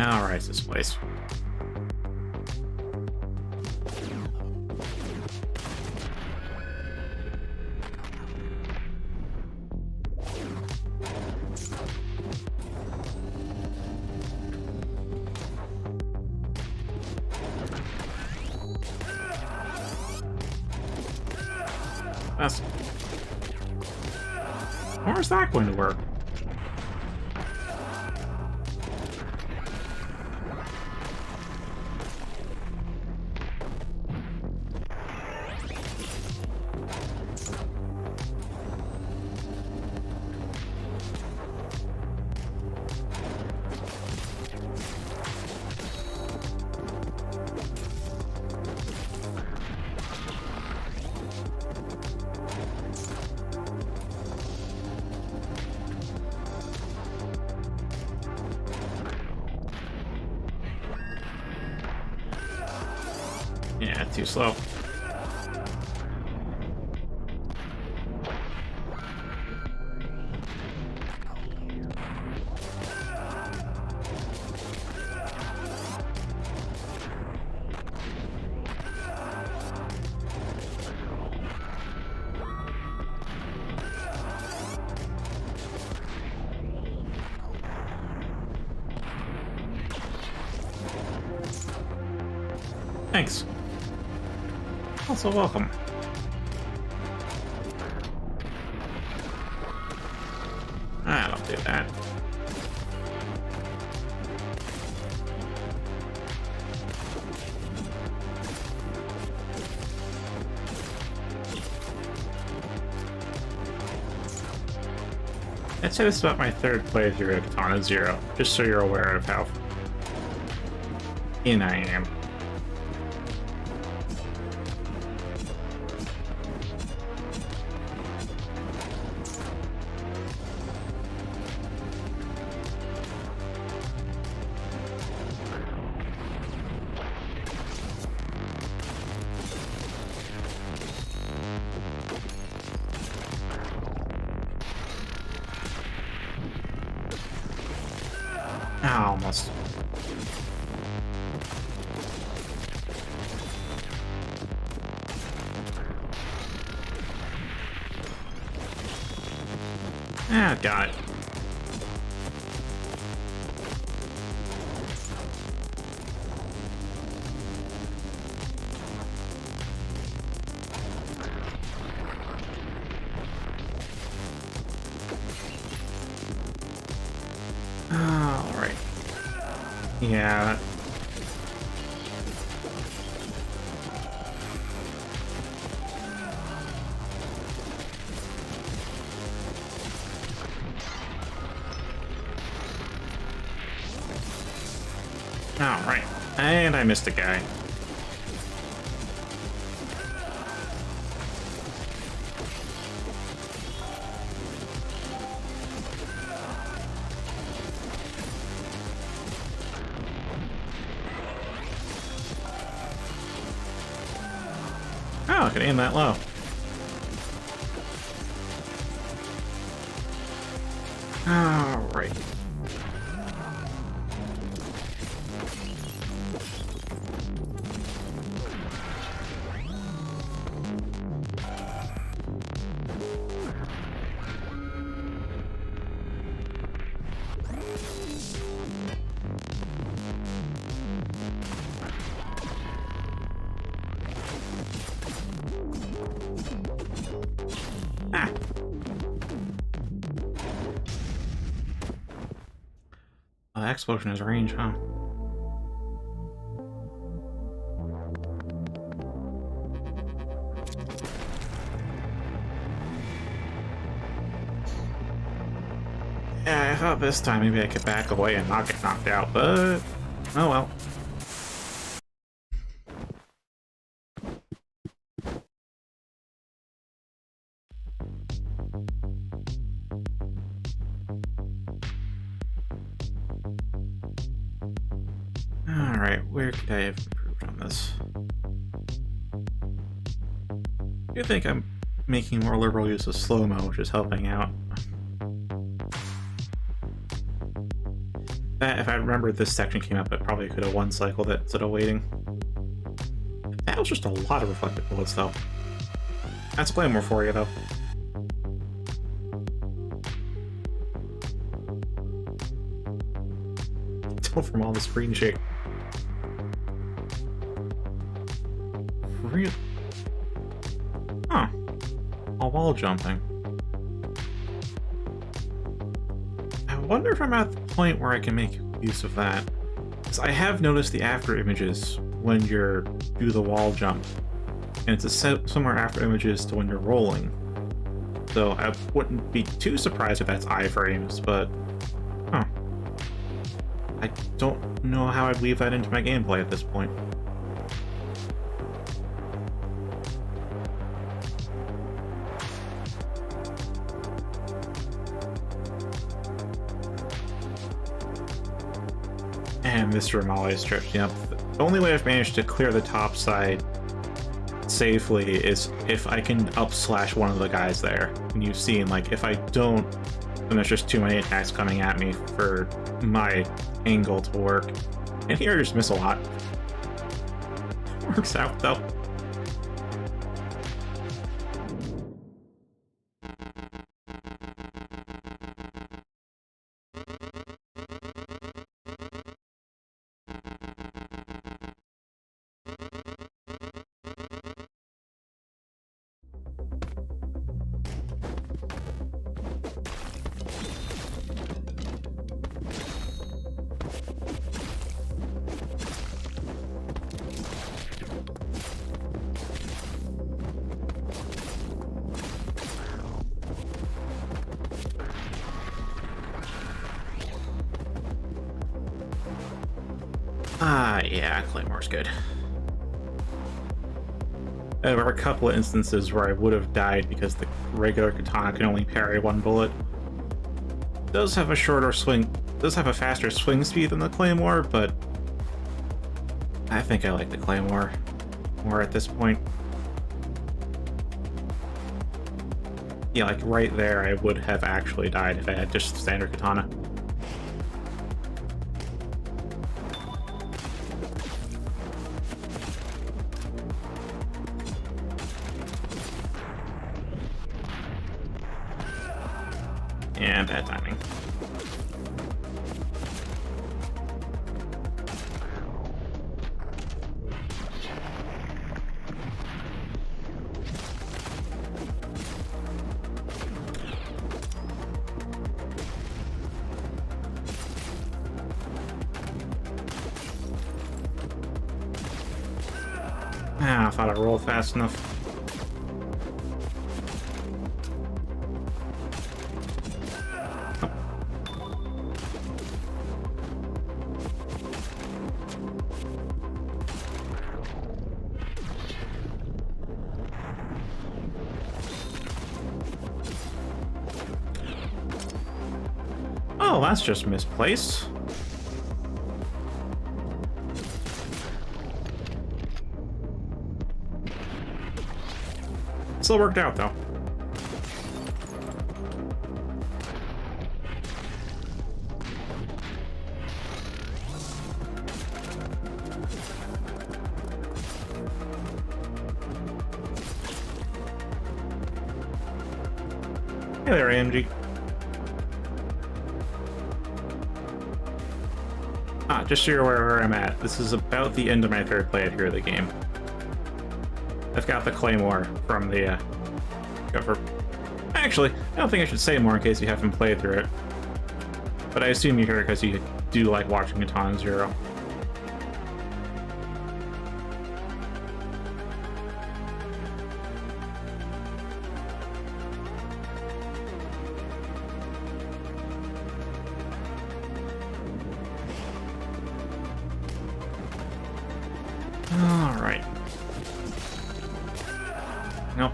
Alright, this place. That's... Where's that going to work? Yeah, too slow. Thanks. Also welcome. I don't do that. I'd say this is about my third playthrough of Katana ZERO, just so you're aware of how in I am. Ah, almost. Ah, got it. All right. Yeah. All right. And I missed a guy. Oh, I can aim that low. All right. Ah. Oh, that explosion has range, huh? Yeah, I thought this time maybe I could back away and not get knocked out, but oh well. Alright, where could I have improved on this? I think I'm making more liberal use of slow-mo, which is helping out. If I remember this section came up, I probably could have one-cycled it instead of waiting. That was just a lot of reflected bullets, though. That's Claymore for you, though. Don't from all the screen shake. Really? Huh. All wall jumping. I wonder if I'm at the point where I can make use of that. Because I have noticed the after images when you're do the wall jump. And it's a similar after images to when you're rolling. So I wouldn't be too surprised if that's iframes, but... Huh. I don't know how I'd weave that into my gameplay at this point. And this room always trips me up. The only way I've managed to clear the top side safely is if I can up-slash one of the guys there. And you've seen, like, if I don't, then there's just too many attacks coming at me for my angle to work. And here I just miss a lot. Works out, though. Yeah, Claymore's good. There were a couple of instances where I would have died because the regular katana can only parry one bullet. It does have a shorter swing, does have a faster swing speed than the Claymore, but I think I like the Claymore more at this point. Yeah, like right there, I would have actually died if I had just standard katana. And bad timing. Ah, I thought I rolled fast enough. Oh, that's just misplaced. Still worked out, though. Hey there, AMG. Just so you're aware where I'm at, this is about the end of my third playthrough of the game. I've got the Claymore from the, cover. Actually, I don't think I should say more in case you haven't played through it. But I assume you hear it because you do like watching Katana ZERO. Alright. Nope.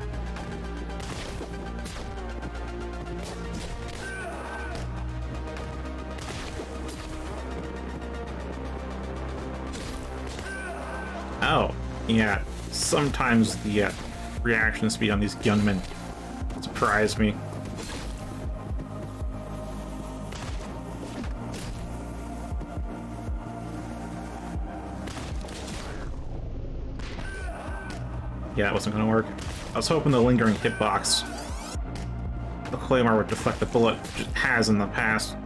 Oh, yeah. Sometimes the reaction speed on these gunmen surprise me. Yeah, that wasn't gonna work. I was hoping the lingering hitbox, the Claymore would deflect the bullet it has in the past.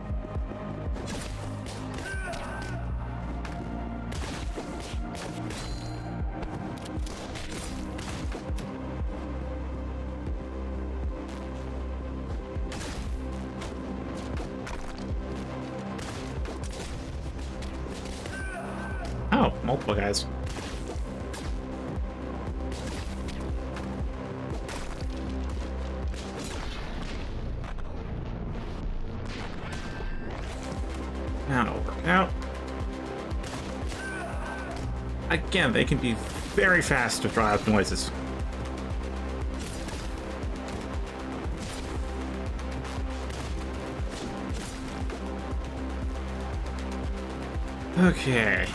Oh, multiple guys. Now it'll work out. Again, they can be very fast to draw out noises. Okay.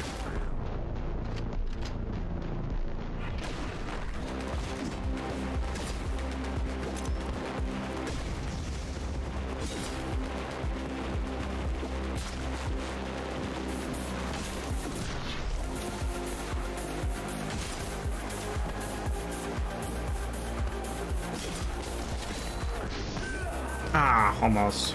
Ah, almost.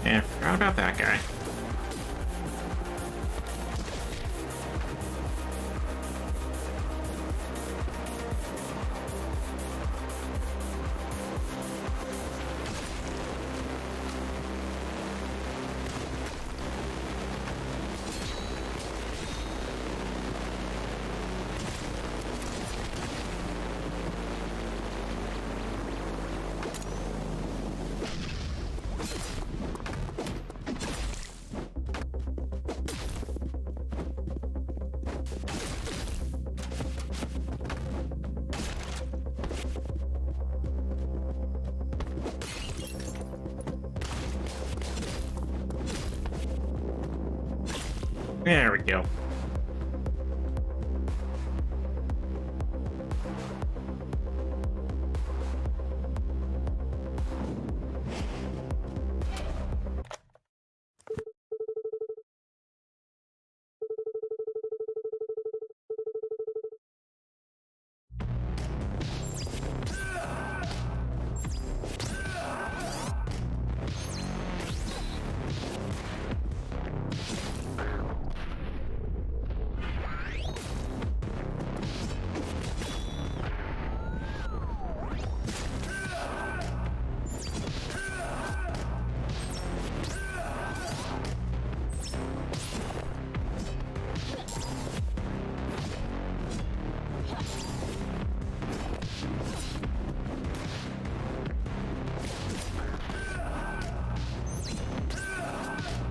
Yeah, forgot about that guy. There we go.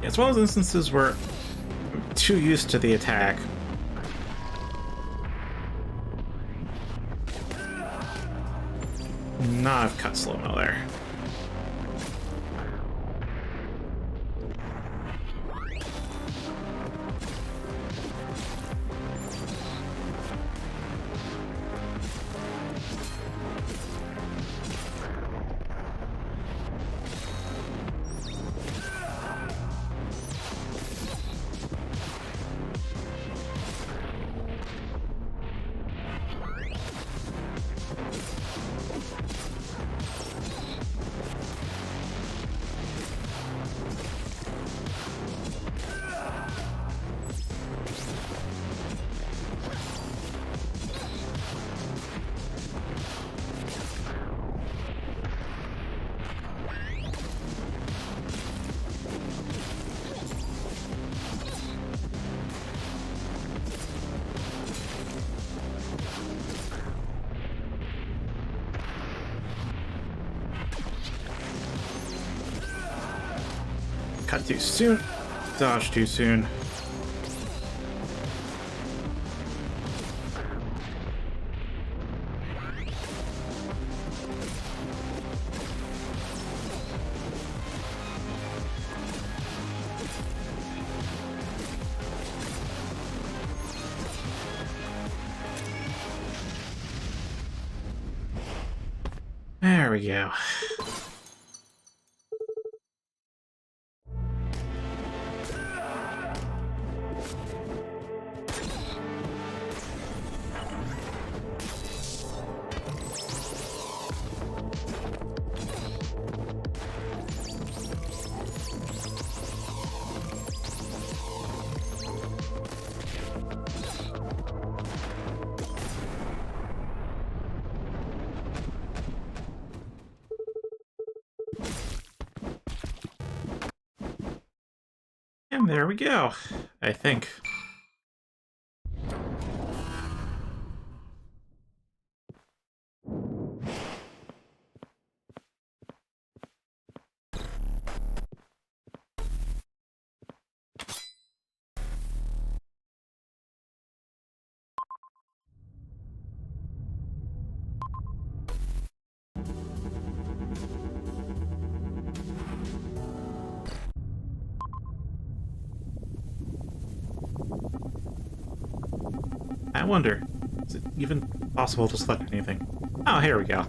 It's one of those instances where I'm too used to the attack. Not have cut slow-mo there. Cut too soon. Dodge too soon. There we go. And there we go, I think. I wonder, is it even possible to select anything? Oh, here we go.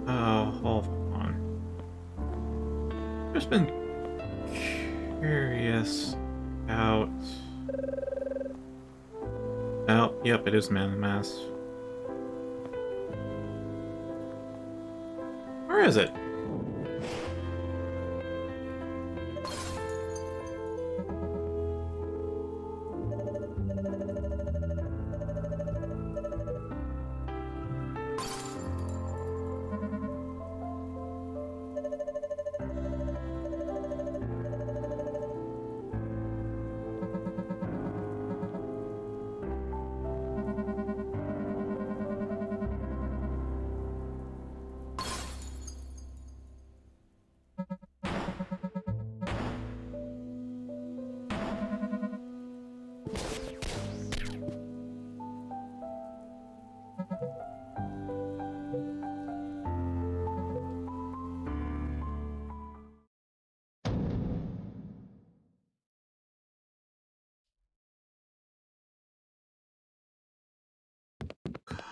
Oh, hold on. Just been curious about... Oh, yep, it is Man in the Mask. Where is it?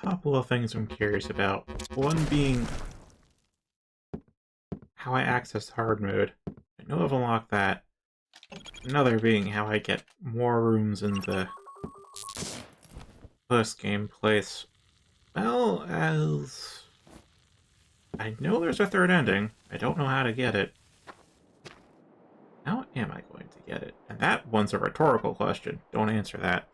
Couple of things I'm curious about. One being, how I access hard mode. I know I've unlocked that. Another being how I get more rooms in the post-game place. Well, as... I know there's a third ending. I don't know how to get it. How am I going to get it? And that one's a rhetorical question. Don't answer that.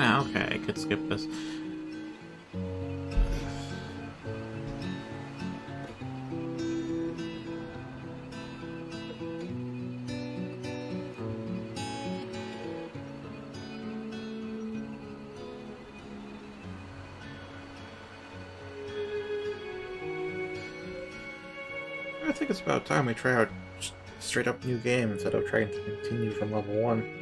Ah, okay, I could skip this. I think it's about time we try out just a straight up new game instead of trying to continue from level 1.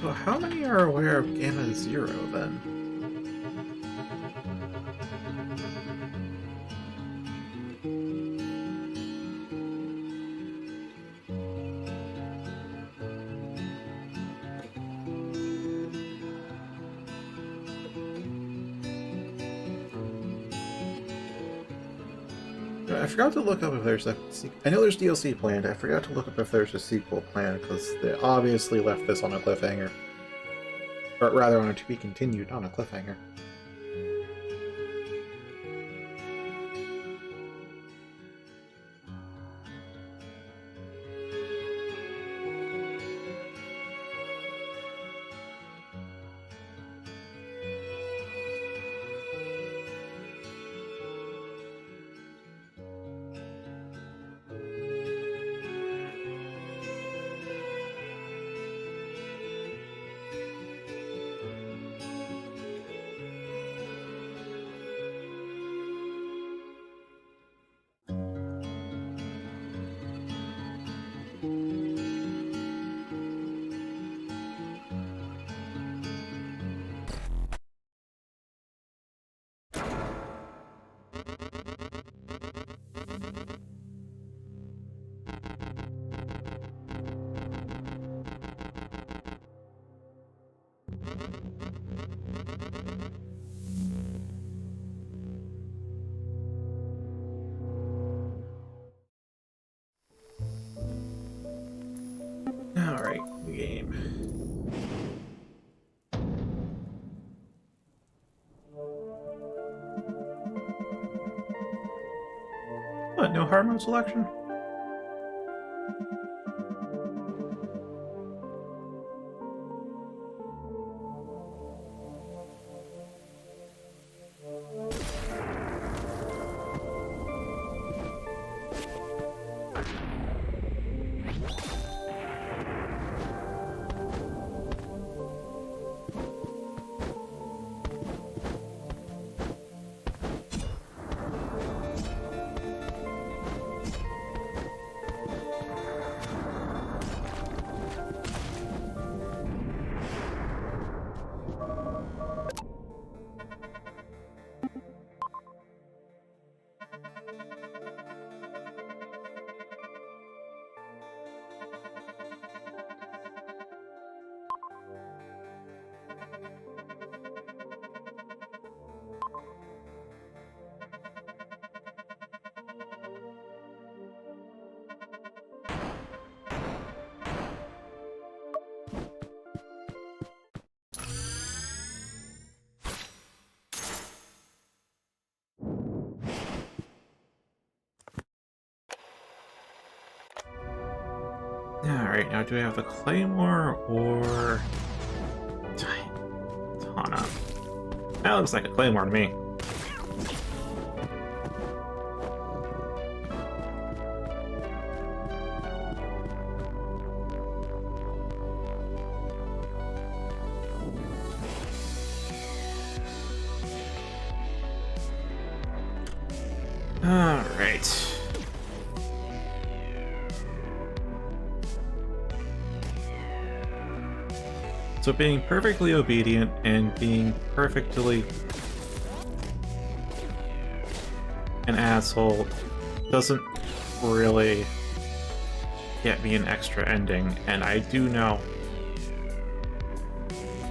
So how many are aware of Katana ZERO, then? I forgot to look up if there's a sequel. I know there's DLC planned. I forgot to look up if there's a sequel planned, because they obviously left this on a cliffhanger. Or rather, on a to be continued, on a cliffhanger. Alright, new game. What, no hard mode selection? Alright, now do we have the Claymore or Katana? That looks like a Claymore to me. Alright. So being perfectly obedient and being perfectly an asshole doesn't really get me an extra ending, and I do know.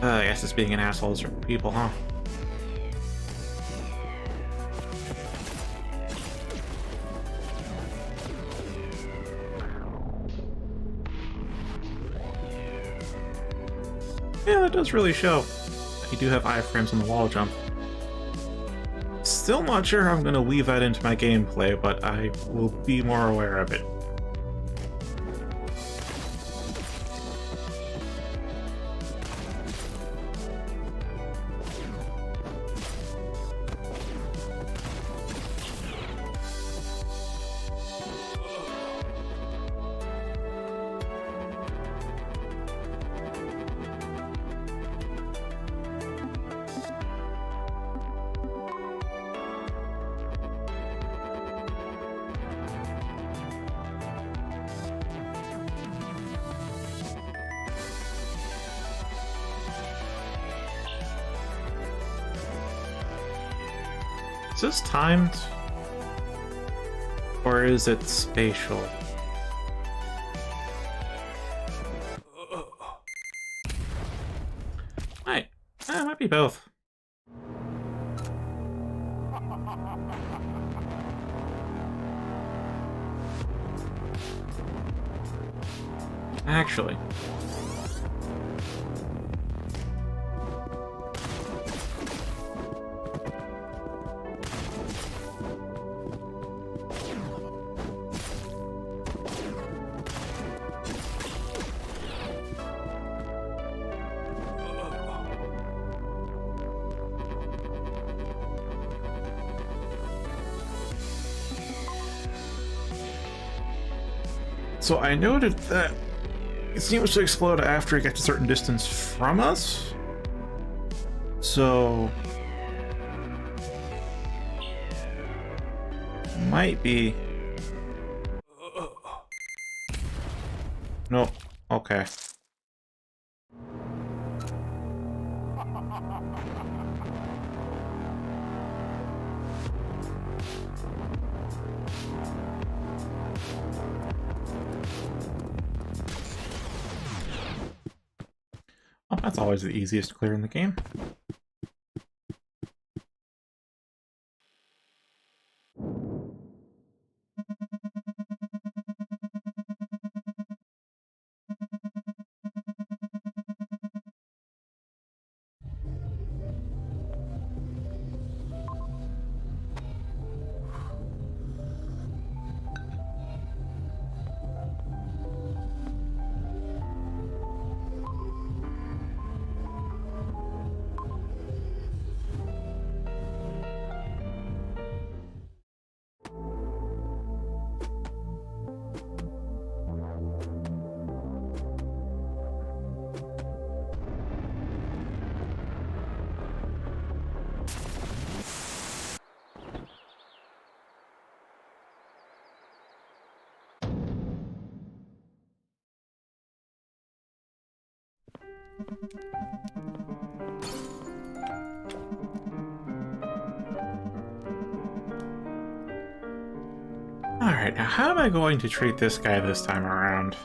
I guess it's being an asshole is for people, huh? Yeah, that does really show that you do have iframes on the wall jump. Still not sure how I'm going to weave that into my gameplay, but I will be more aware of it. Is this timed? Or is it spatial? It might be both. Actually. So I noted that it seems to explode after it gets a certain distance from us. So might be. No. Okay. Oh, that's always the easiest to clear in the game. Alright, now how am I going to treat this guy this time around?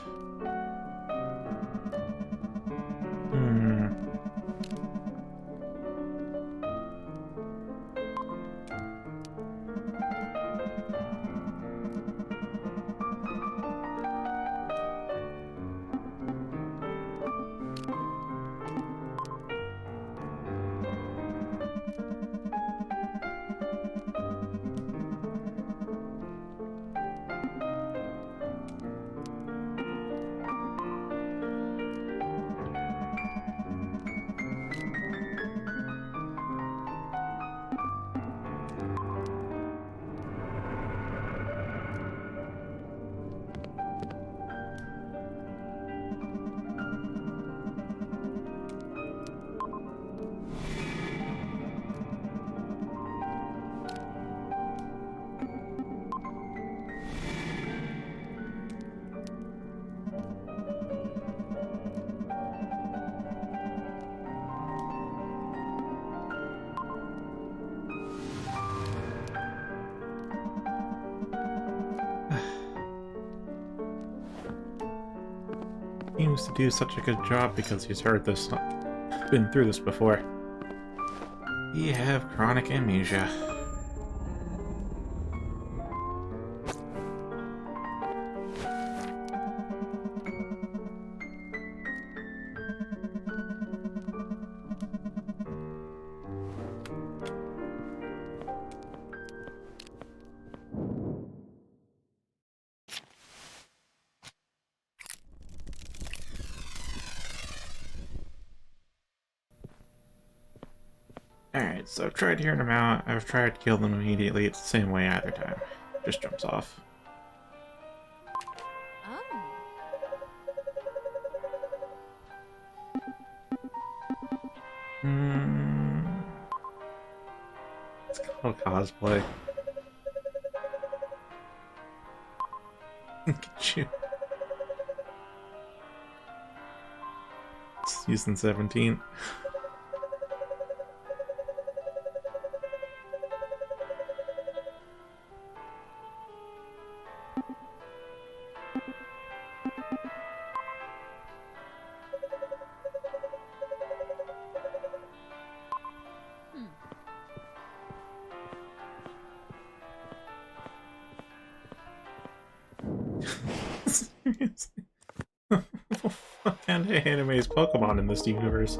seems to do such a good job because he's heard this, been through this before. We have chronic amnesia. Alright, so I've tried hearing him out. I've tried to kill them immediately. It's the same way either time. Just jumps off. It's called cosplay. Look at you. It's used in 17. Seriously? What kind of anime is Pokemon in this universe?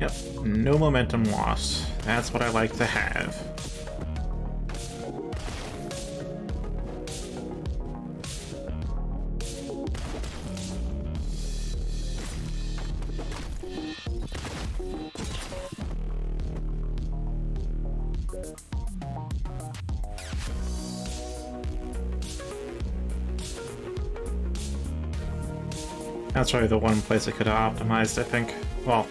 Yep, no momentum loss. That's what I like to have. That's probably the one place I could have optimized, I think. Well,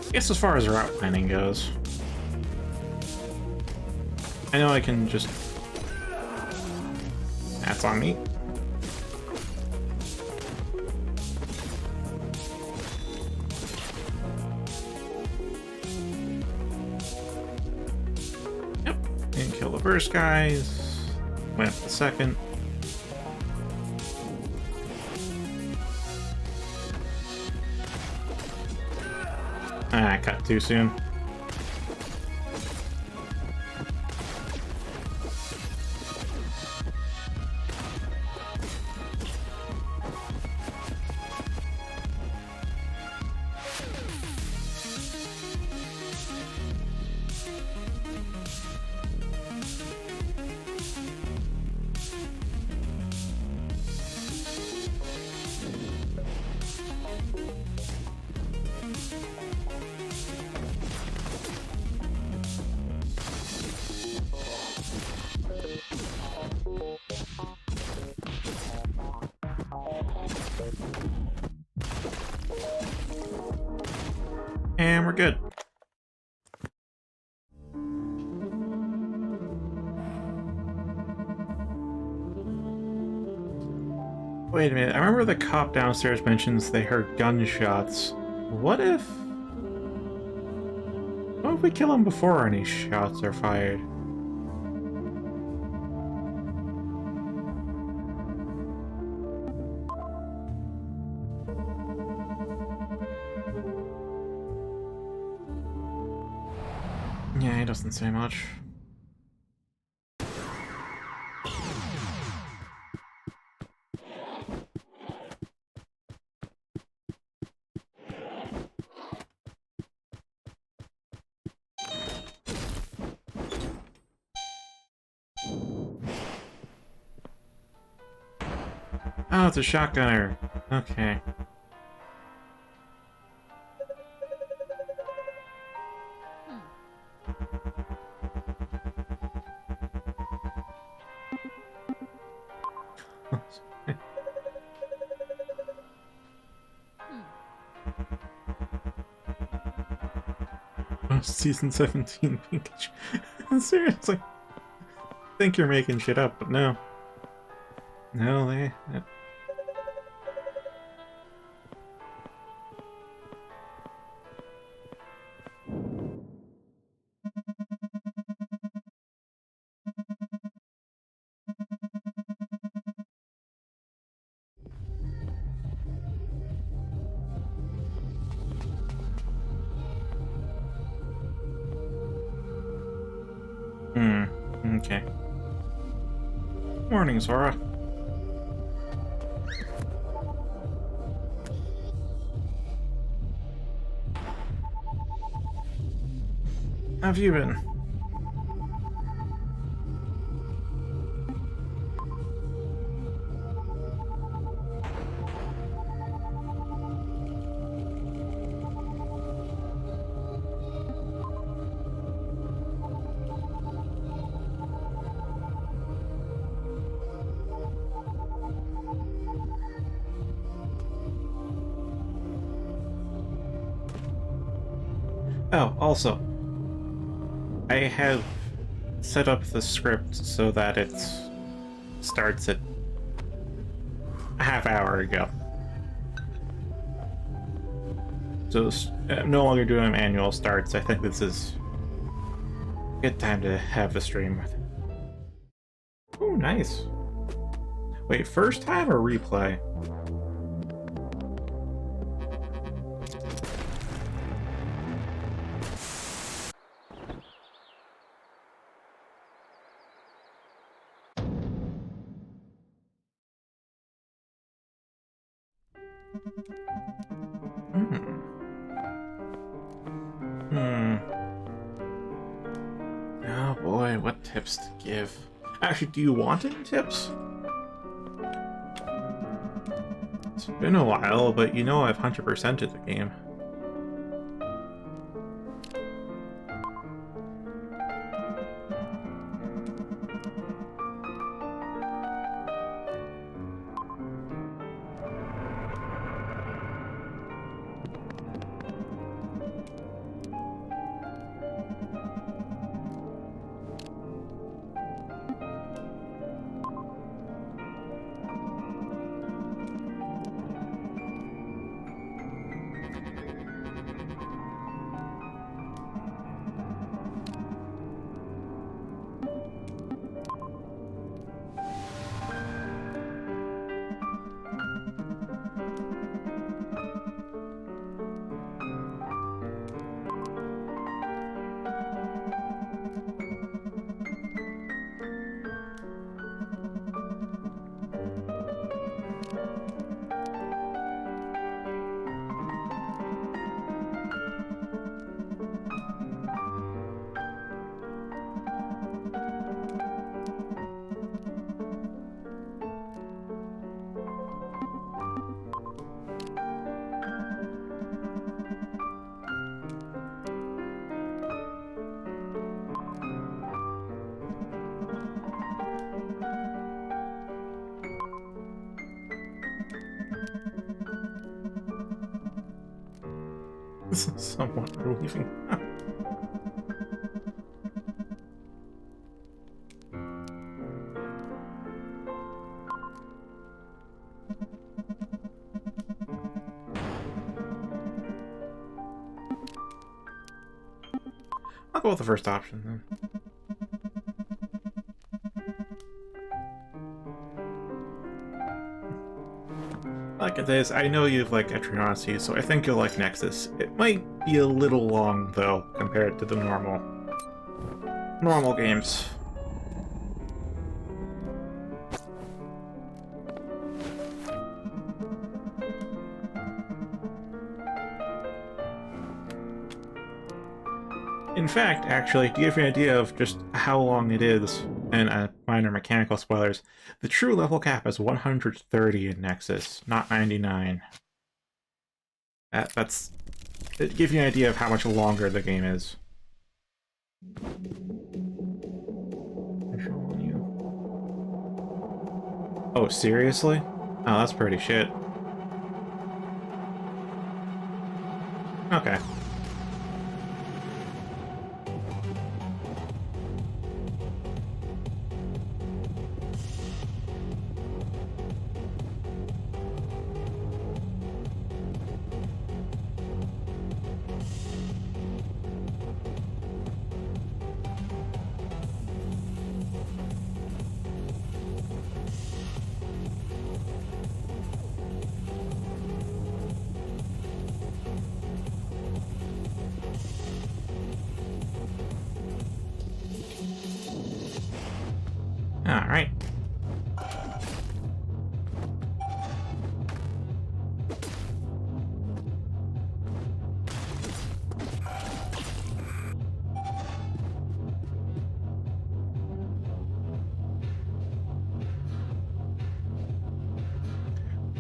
I guess as far as route planning goes. I know I can just... That's on me. Yep, and kill the first guys. Went the second. Ah, I cut too soon. And we're good. Wait a minute, I remember the cop downstairs mentions they heard gunshots. What if we kill him before any shots are fired? Yeah, he doesn't say much. Oh, it's a shotgunner. Okay. Oh, season 17 Pikachu. Seriously. I think you're making shit up, but no. No, they... Okay. Morning, Sora. How have you been? Oh, also, I have set up the script so that it starts at a half hour ago. So I'm no longer doing manual starts. I think this is a good time to have the stream. Oh, nice. Wait, first time or replay? Oh boy, what tips to give? Actually, do you want any tips? It's been a while, but you know I've 100%ed the game. This is somewhat relieving. I'll go with the first option then. Like it is, I know you've liked Etrianosy, so I think you'll like Nexus. It might be a little long, though, compared to the normal games. In fact, actually, to give you an idea of just how long it is, and minor mechanical spoilers, the true level cap is 130 in Nexus, not 99. That's... It gives you an idea of how much longer the game is. Visual on you. Oh, seriously? Oh, that's pretty shit. Okay. Alright.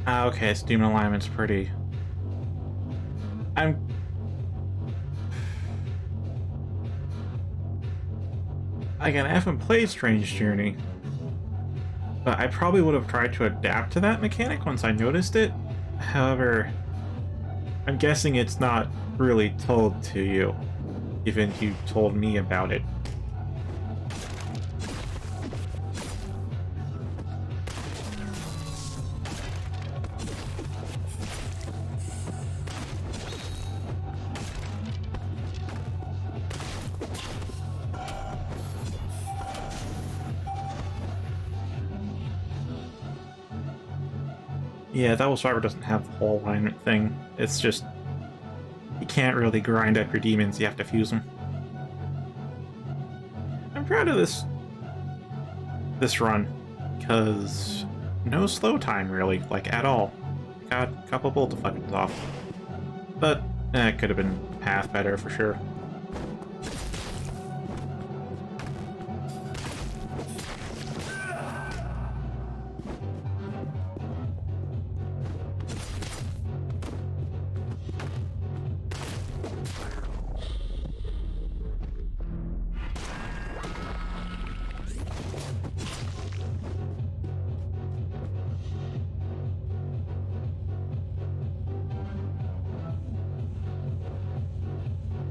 Okay, so demon alignment's pretty... I'm... Again, I haven't played Strange Journey, but I probably would have tried to adapt to that mechanic once I noticed it. However, I'm guessing it's not really told to you, even you told me about it. Yeah, Devil Survivor doesn't have the whole alignment thing. It's just... you can't really grind up your demons, you have to fuse them. I'm proud of this run, because no slow time, really, like, at all. Got a couple bolt deflections off. But, it could have been half better, for sure.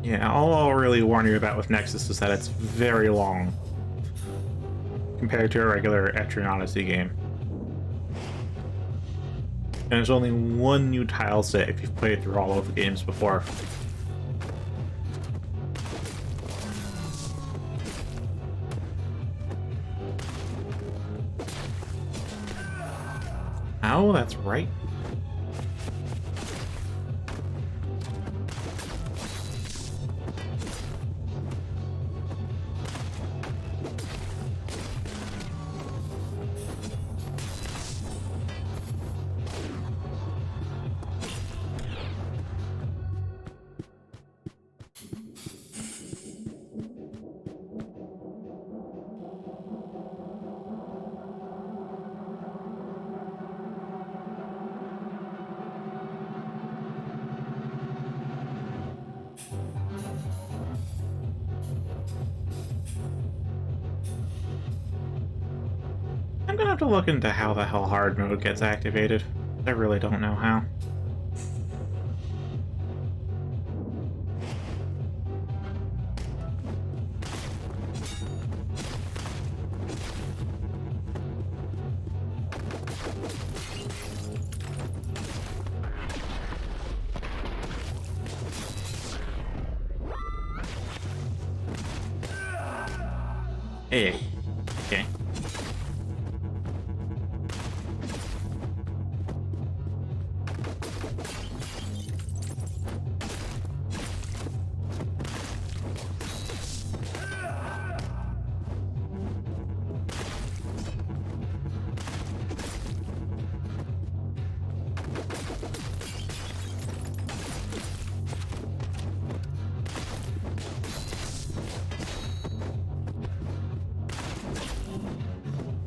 Yeah, all I'll really warn you about with Nexus is that it's very long compared to a regular Etrian Odyssey game. And there's only one new tile set if you've played through all of the games before. Oh, that's right. I'm gonna have to look into how the hell hard mode gets activated. I really don't know how. Hey. Okay.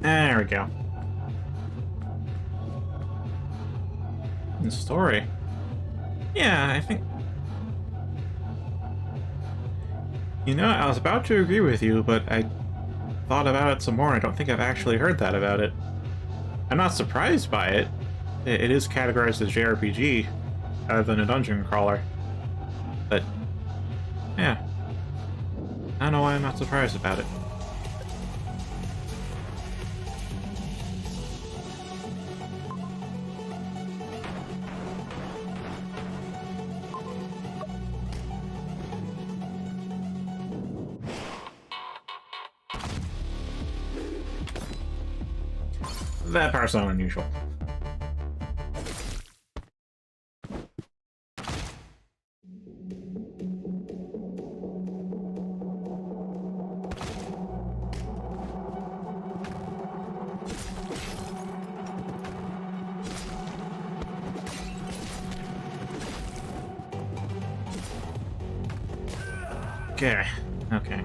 There we go. The story. Yeah, I think... You know, I was about to agree with you, but I thought about it some more. I don't think I've actually heard that about it. I'm not surprised by it. It is categorized as JRPG rather than a dungeon crawler. But, yeah. I don't know why I'm not surprised about it. That part's not unusual. Okay. Okay.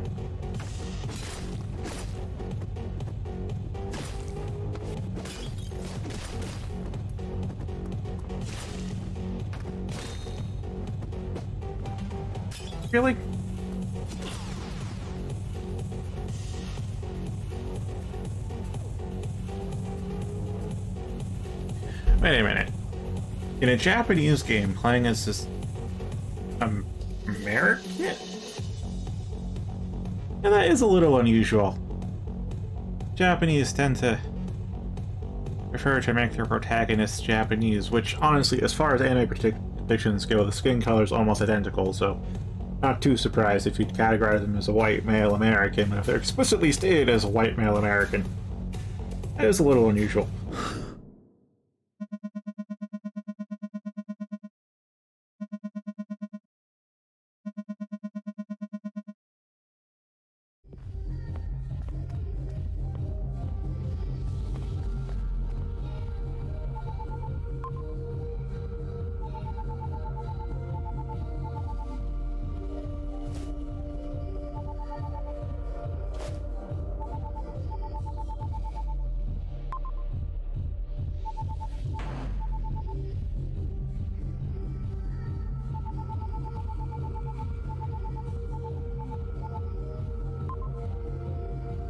Really? Wait a minute. In a Japanese game, playing as this American? Yeah, that is a little unusual. Japanese tend to prefer to make their protagonists Japanese, which honestly, as far as anime depictions go, the skin color is almost identical, so not too surprised if you'd categorize them as a white male American, if they're explicitly stated as a white male American. That is a little unusual.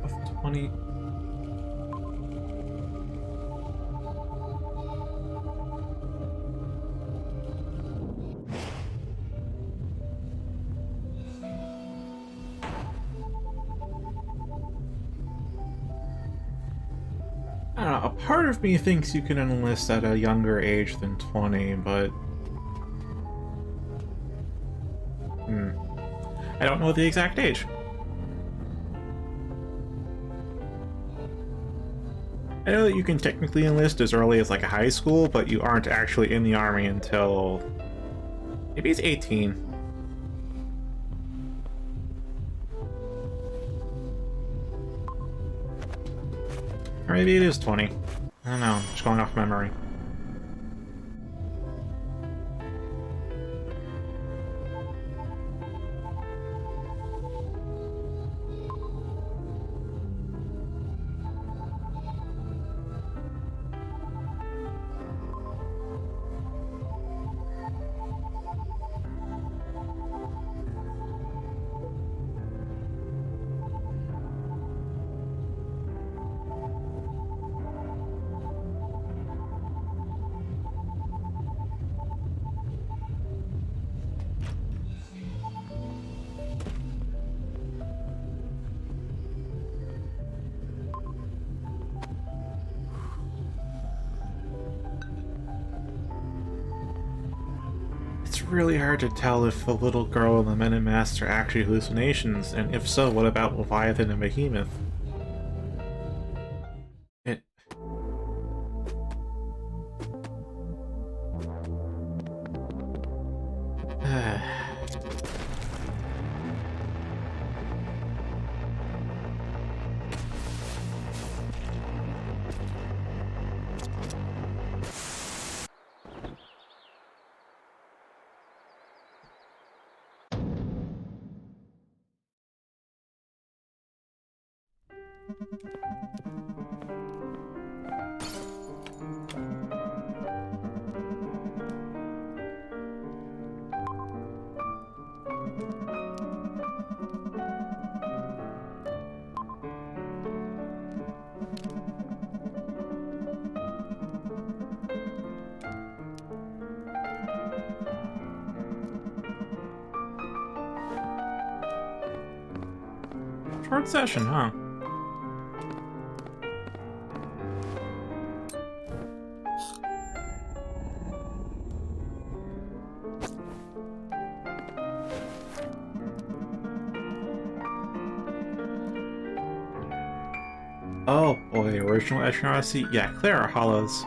Of 20... I don't know, a part of me thinks you can enlist at a younger age than 20, but... I don't know the exact age. I know that you can technically enlist as early as like a high school, but you aren't actually in the army until... maybe it's 18. Or maybe it is 20. I don't know, I'm just going off memory. It's really hard to tell if the little girl and the men in masks are actually hallucinations, and if so, what about Leviathan and Behemoth? It... Short session, huh? Oh boy, original HRC? Yeah, Clara Hollows.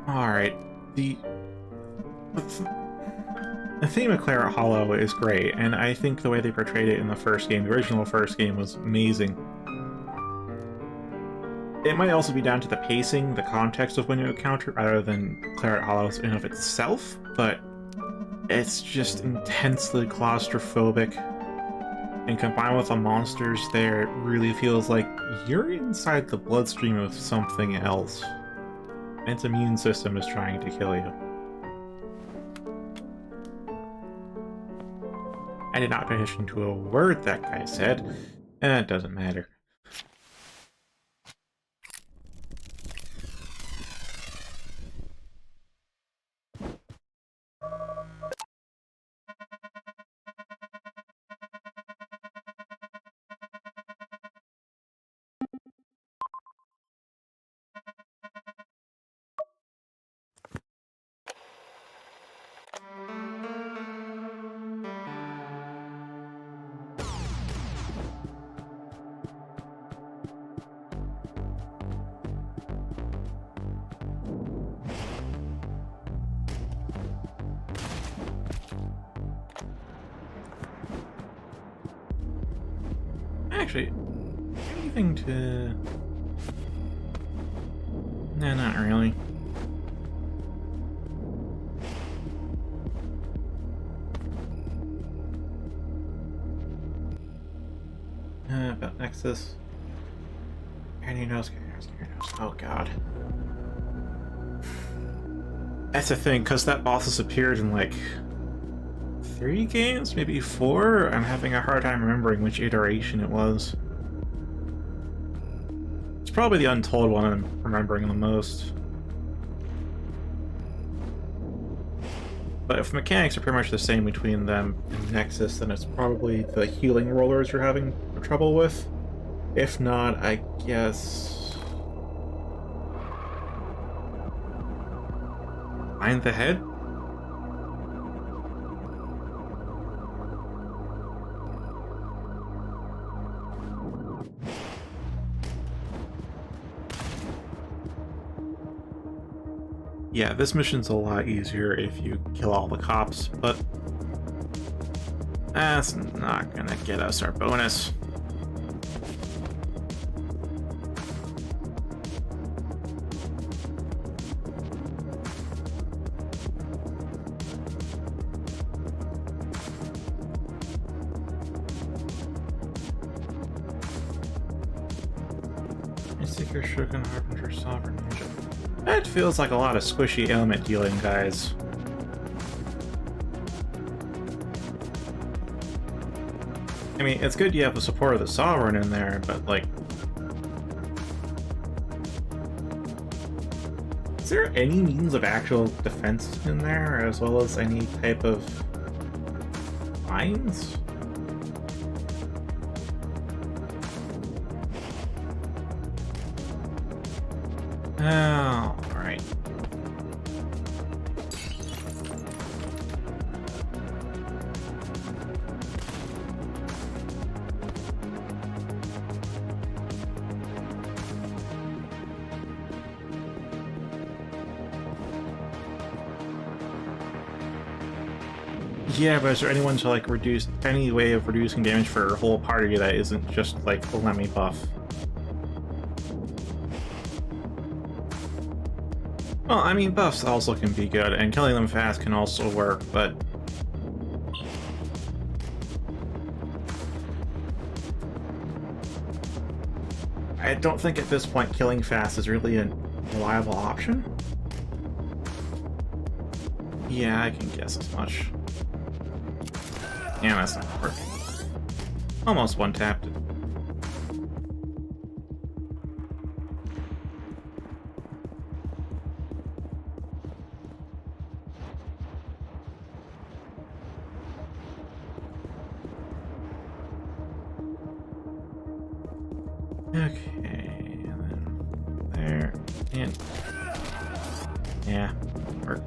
Alright. The theme of Clara Hollow is great, and I think the way they portrayed it in the first game, the original first game, was amazing. It might also be down to the pacing, the context of when you encounter, rather than Claret Hollows in and of itself, but it's just intensely claustrophobic. And combined with the monsters there, it really feels like you're inside the bloodstream of something else. And its immune system is trying to kill you. I did not pay attention to a word that guy said, and it doesn't matter. Actually, anything to... Nah, not really. About Nexus. Gyarados. Oh god. That's the thing, because that boss has appeared in like 3 games, maybe 4? I'm having a hard time remembering which iteration it was. It's probably the Untold one I'm remembering the most. But if mechanics are pretty much the same between them and Nexus, then it's probably the healing rollers you're having trouble with. If not, I guess... Find the head? Yeah, this mission's a lot easier if you kill all the cops, but that's not gonna get us our bonus. Seeker, Shogun, Harbinger, Sovereign, Ninja. That feels like a lot of squishy ailment dealing, guys. I mean, it's good you have the support of the Sovereign in there, but like... Is there any means of actual defense in there, as well as any type of mines? Oh, alright. Yeah, but is there anyone to like reduce any way of reducing damage for a whole party that isn't just like a Lemmy buff? Well, I mean, buffs also can be good, and killing them fast can also work, but... I don't think at this point killing fast is really a reliable option. Yeah, I can guess as much. Yeah, that's not working. Almost one-tapped it. Okay, and then there, and yeah, work.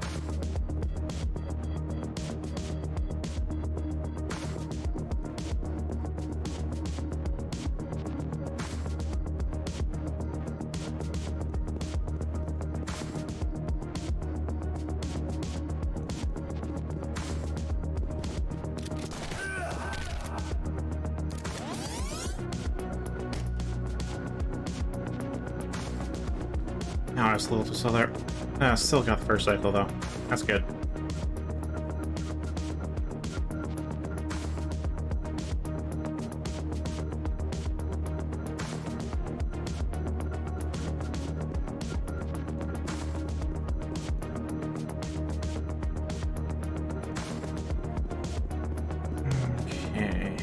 Now it's a little too slow there. Still got the first cycle though. That's good. Okay.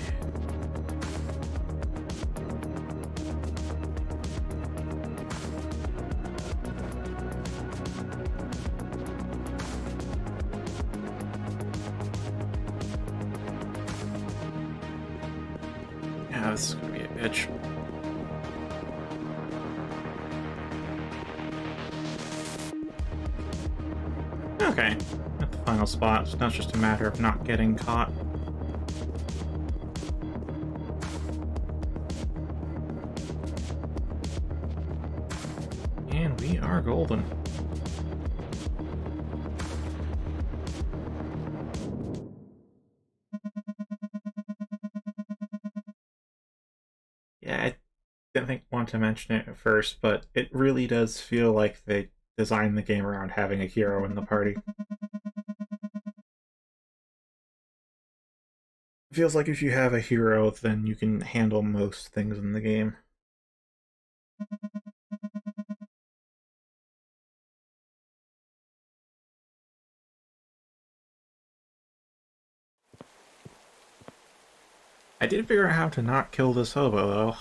Yeah, this is gonna be a bitch. Okay, at the final spot, so now it's just a matter of not getting caught. And we are golden. Yeah, I didn't want to mention it at first, but it really does feel like they designed the game around having a hero in the party. It feels like if you have a hero, then you can handle most things in the game. I did figure out how to not kill this hobo, though.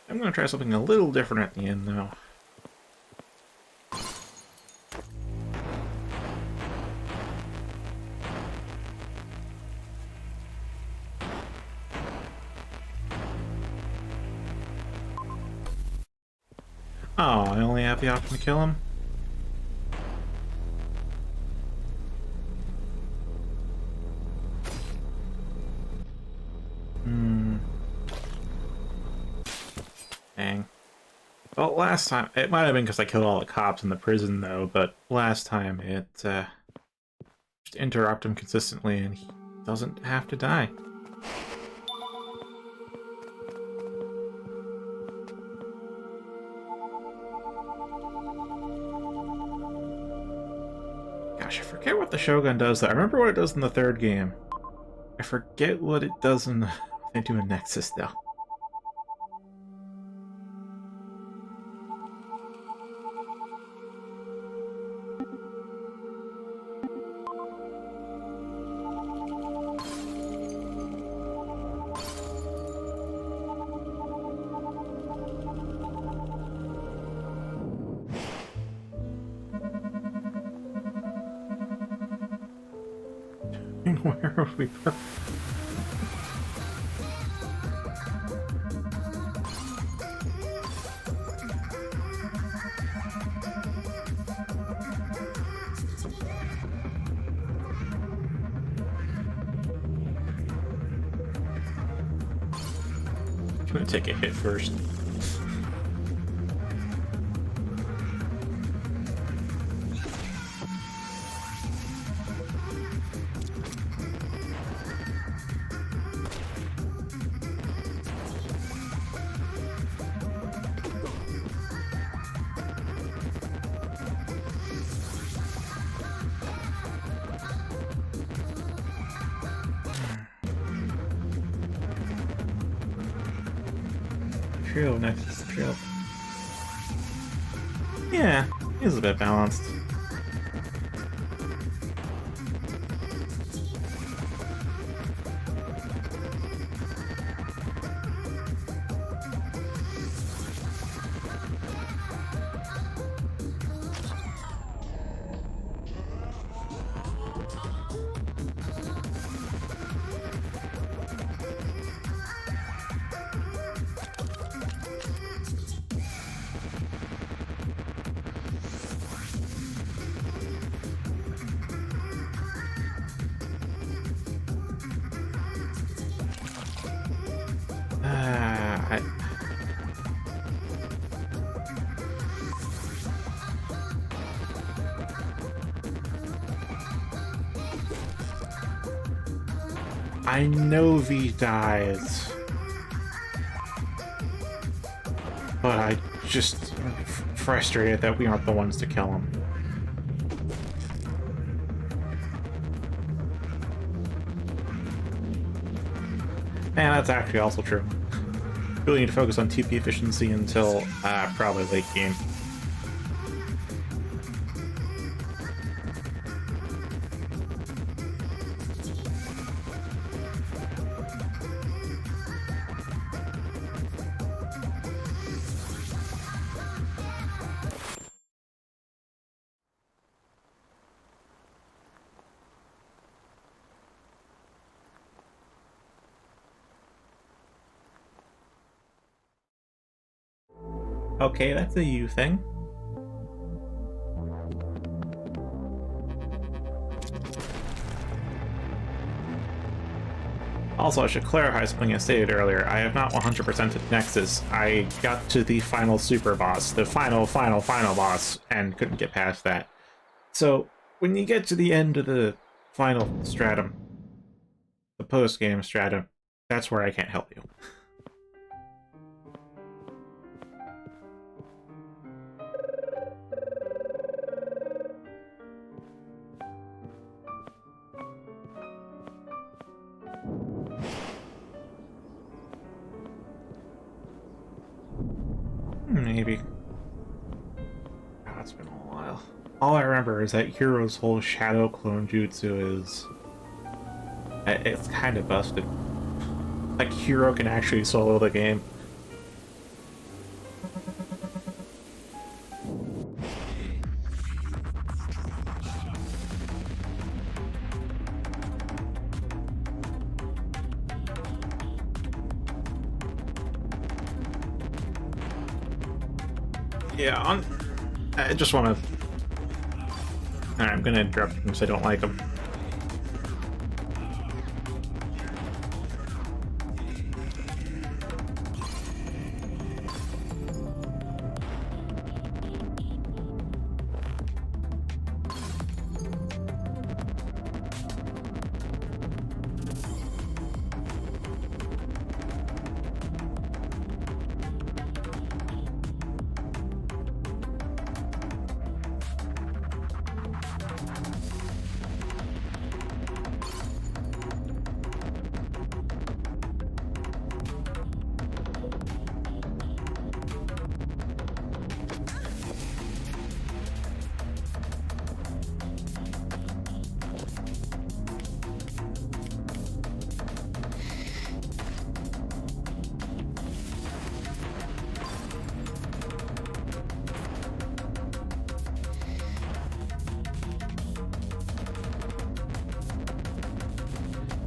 I'm gonna try something a little different at the end, though. Oh, I only have the option to kill him? Dang. Well, last time, it might have been because I killed all the cops in the prison, though, but last time it, just interrupt him consistently and he doesn't have to die. Gosh, I forget what the Shogun does, though. I remember what it does in the third game. I forget what it does in they do in Nexus, though. Where would we put? I'm gonna take a hit first. Trio next. Trio. Yeah, he's a bit balanced. I know V dies, but I just frustrated that we aren't the ones to kill him. And that's actually also true. Really need to focus on TP efficiency until probably late game. Okay, that's a you thing. Also, I should clarify something I stated earlier. I have not 100%ed Nexus. I got to the final super boss, the final boss, and couldn't get past that. So, when you get to the end of the final stratum, the post-game stratum, that's where I can't help you. Maybe. Oh, it's been a while. All I remember is that Hero's whole shadow clone jutsu is... it's kind of busted. Like, Hero can actually solo the game. Yeah, I just want to... I'm going to interrupt him because I don't like him.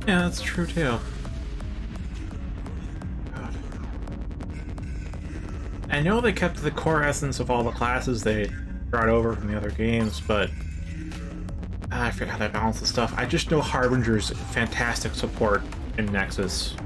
Yeah, that's true too. God. I know they kept the core essence of all the classes they brought over from the other games, but I forget how they balance the stuff. I just know Harbinger's fantastic support in Nexus.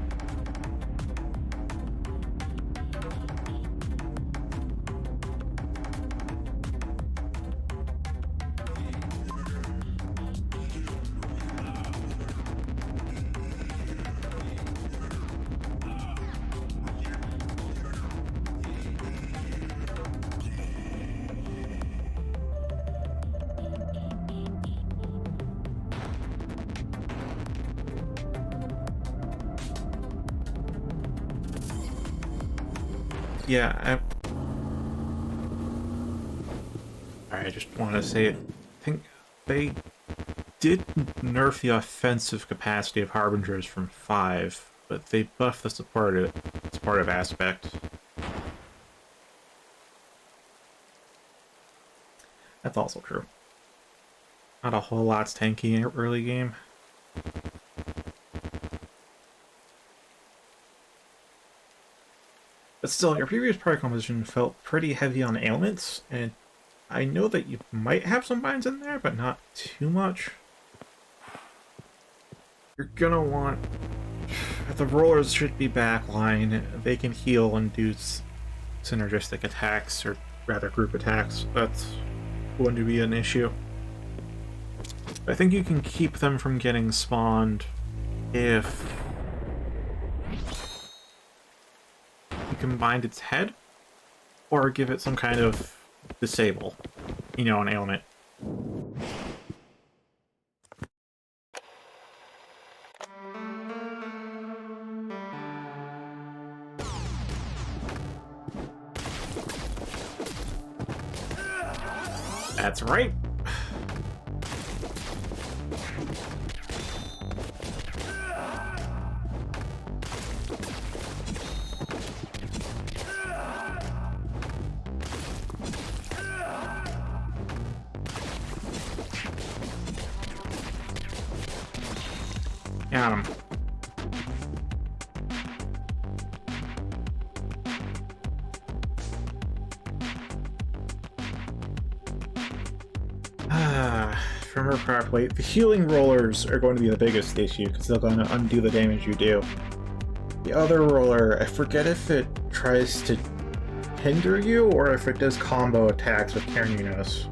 Yeah, I just want to say, I think they did nerf the offensive capacity of Harbingers from 5, but they buffed the supportive aspect. That's also true. Not a whole lot's tanky in early game. But still, your previous party composition felt pretty heavy on ailments, and I know that you might have some binds in there, but not too much. You're gonna want... The rollers should be backline. They can heal and do synergistic attacks, or rather group attacks. That's going to be an issue. I think you can keep them from getting spawned if you combined its head or give it some kind of disable, you know, an ailment. That's right. Got him. If I remember properly, the healing rollers are going to be the biggest issue because they're going to undo the damage you do. The other roller, I forget if it tries to hinder you or if it does combo attacks with Carnunos.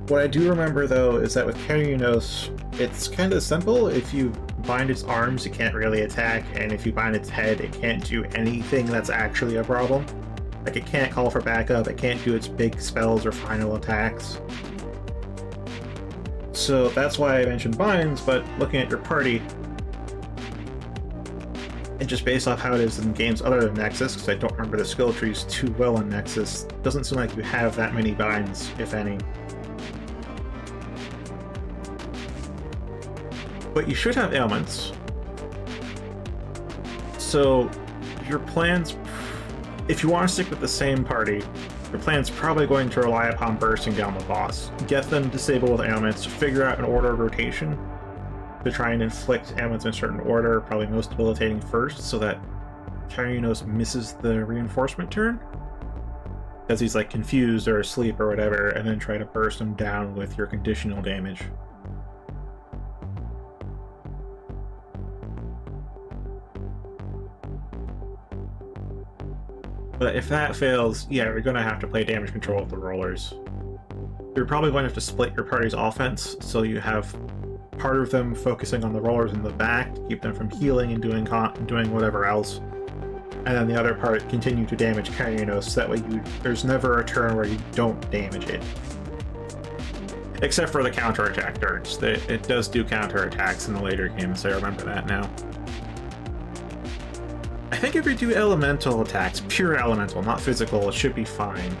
What I do remember though is that with Carnunos, it's kind of simple. If you bind its arms, it can't really attack, and if you bind its head, it can't do anything that's actually a problem. Like, it can't call for backup, it can't do its big spells or final attacks. So that's why I mentioned binds, but looking at your party, and just based off how it is in games other than Nexus, because I don't remember the skill trees too well in Nexus, doesn't seem like you have that many binds, if any. But you should have ailments. So your plans, if you want to stick with the same party, your plan's probably going to rely upon bursting down the boss. Get them disabled with ailments, figure out an order of rotation to try and inflict ailments in a certain order, probably most debilitating first, so that Carnunos misses the reinforcement turn, because he's like confused or asleep or whatever, and then try to burst him down with your conditional damage. But if that fails, yeah, you're going to have to play damage control with the rollers. You're probably going to have to split your party's offense, so you have part of them focusing on the rollers in the back to keep them from healing and doing whatever else, and then the other part continue to damage Carnunos, so that way there's never a turn where you don't damage it. Except for the counterattack darts. It does do counterattacks in the later games, I remember that now. I think if you do elemental attacks, pure elemental, not physical, it should be fine.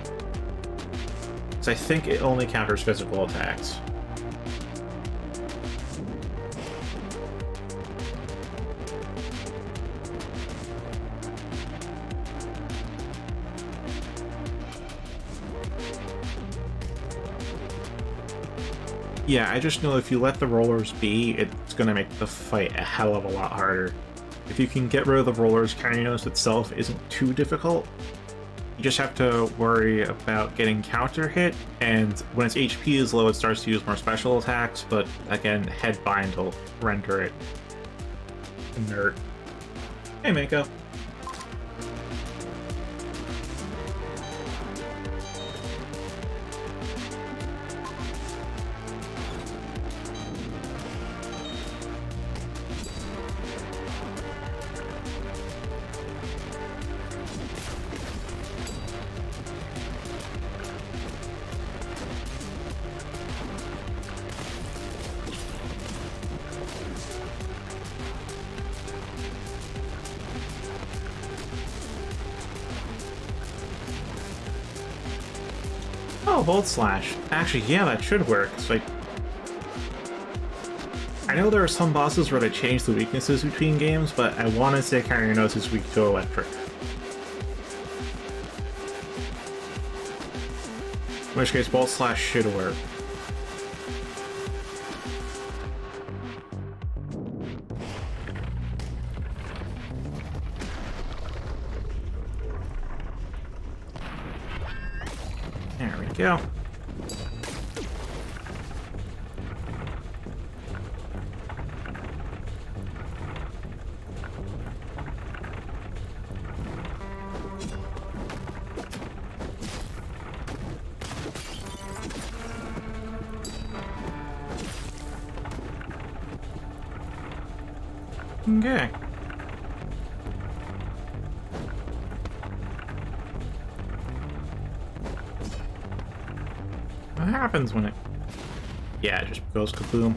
Because I think it only counters physical attacks. Yeah, I just know if you let the rollers be, it's going to make the fight a hell of a lot harder. If you can get rid of the rollers, Carnunos itself isn't too difficult. You just have to worry about getting counter hit, and when its HP is low, it starts to use more special attacks, but again, Headbind will render it inert. Hey, Mako. Oh, Volt Slash. Actually, yeah, that should work. It's like, I know there are some bosses where they change the weaknesses between games, but I want to say Carnunos is weak to electric. In which case, Volt Slash should work. There we go. Okay. What happens when it... Yeah, it just goes kaboom.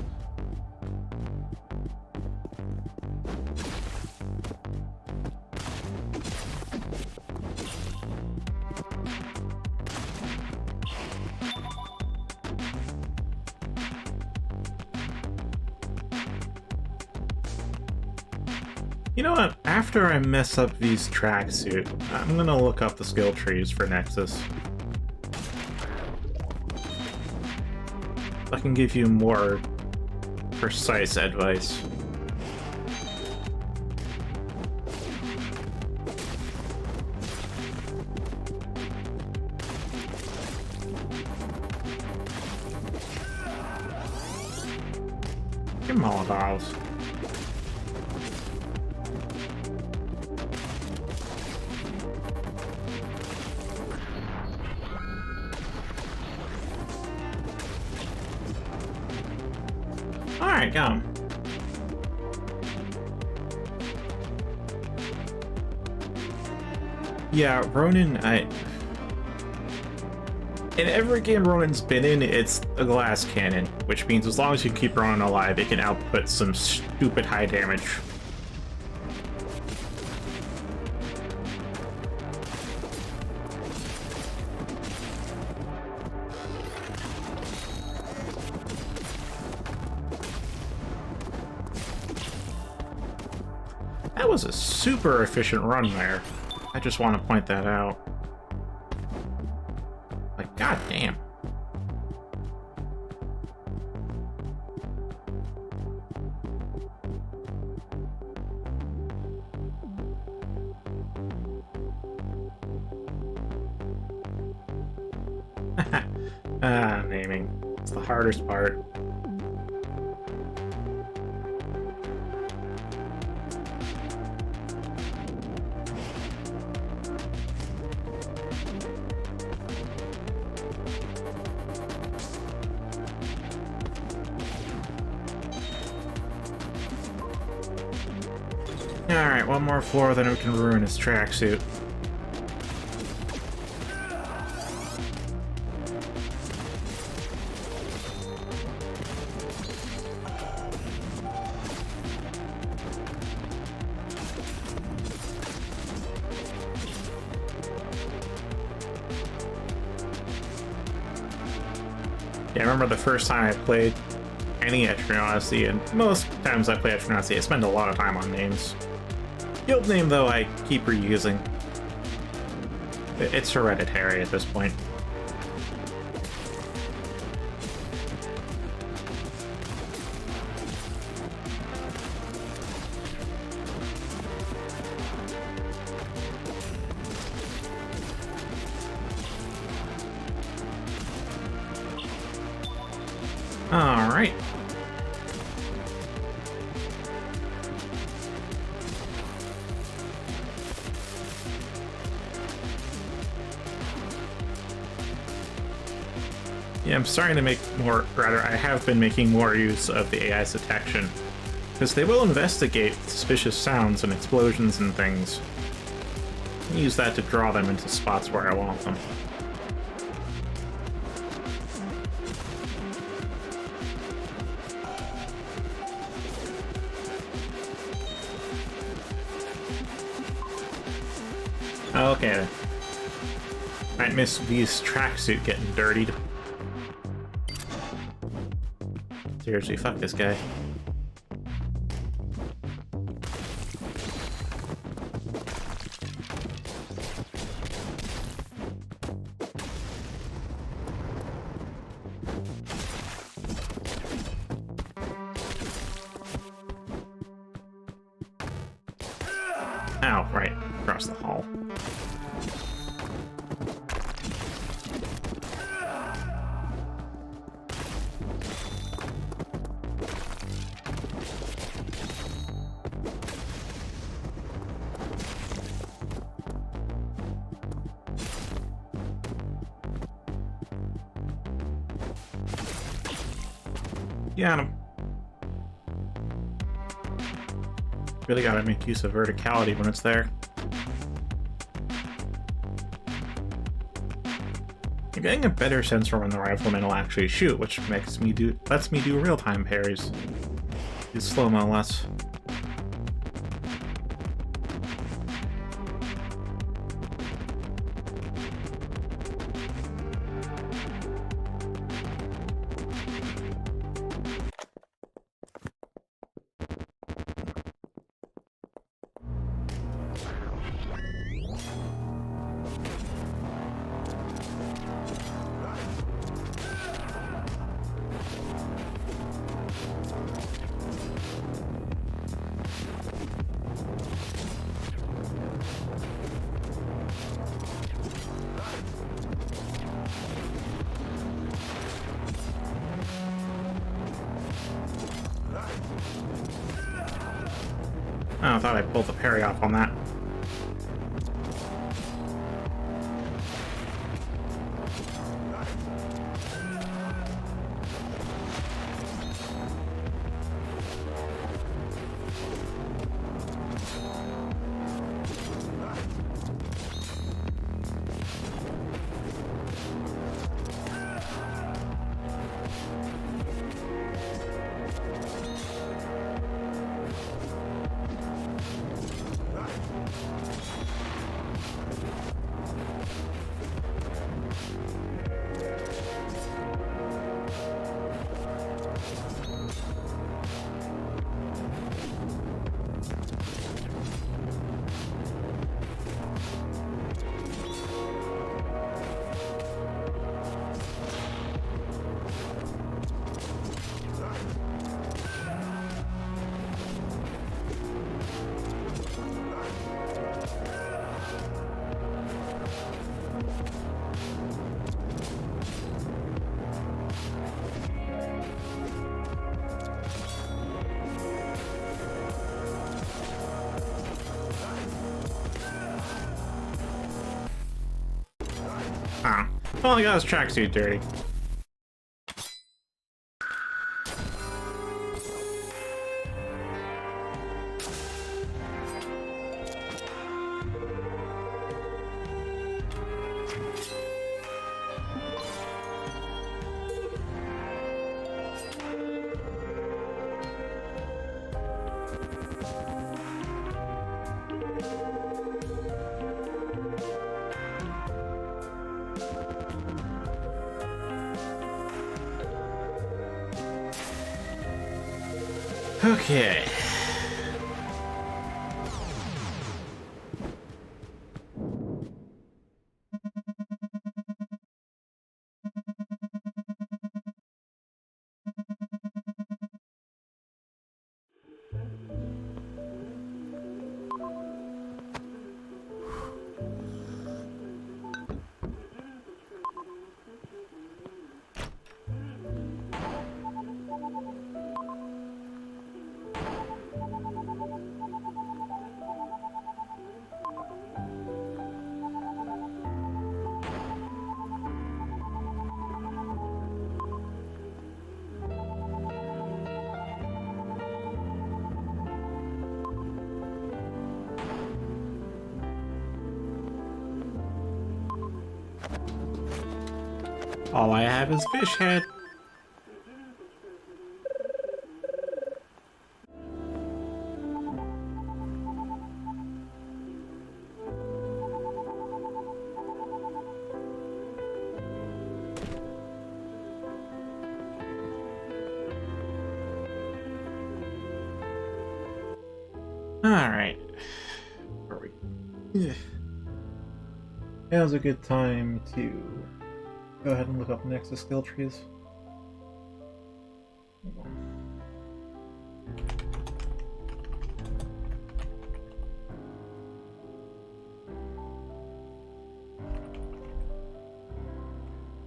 You know what? After I mess up these tracksuit, I'm gonna look up the skill trees for Nexus. I can give you more precise advice. Give Molotovs. Alright, got him. Yeah, Ronin, in every game Ronin's been in, it's a glass cannon, which means as long as you keep Ronin alive, it can output some stupid high damage. That was a super efficient run there. I just want to point that out. Like, goddamn. Naming. It's the hardest part. Alright, one more floor, then we can ruin his tracksuit. Yeah, I remember the first time I played any Etrian Odyssey, and most times I play Etrian Odyssey, I spend a lot of time on names. Guild name, though, I keep reusing. It's hereditary at this point. All right. Yeah, I'm starting to make more, rather, I have been making more use of the AI's detection, because they will investigate suspicious sounds and explosions and things. Use that to draw them into spots where I want them. Okay. Might miss V's tracksuit getting dirtied. Seriously, fuck this guy. Ow, right, across the hall. Got him. Really gotta make use of verticality when it's there. I'm getting a better sense for when the rifleman will actually shoot, which lets me do real-time parries. Do slow-mo less. Oh, I thought I pulled the parry off on that. Ah, well, I got his tracksuit dirty. Okay. All I have is fish head. Alright. Where are we? Yeah. Now's a good time to go ahead and look up next to skill trees.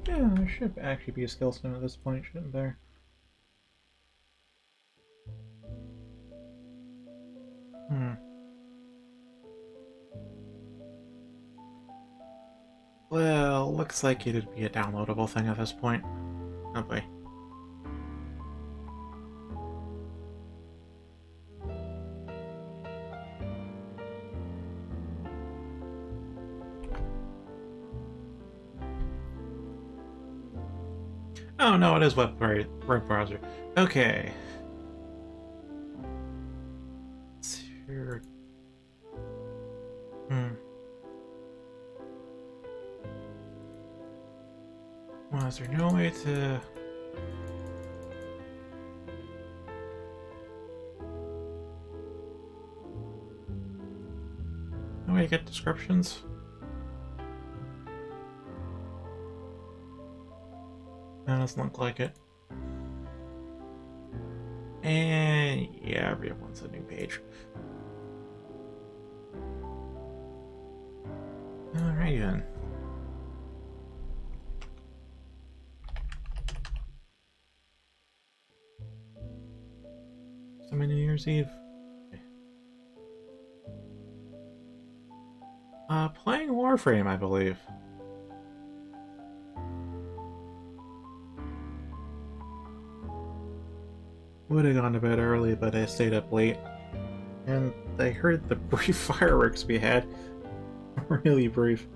Yeah, there should actually be a skill stone at this point, shouldn't there? Well, looks like it'd be a downloadable thing at this point. Oh boy. Oh no, it is web browser. Okay. Here. Well, is there no way to... No way to get descriptions? That doesn't look like it. And yeah, everyone's a new page. Alright then. So many New Year's Eve. Playing Warframe, I believe. Would have gone to bed early, but I stayed up late. And I heard the brief fireworks we had. Really brief.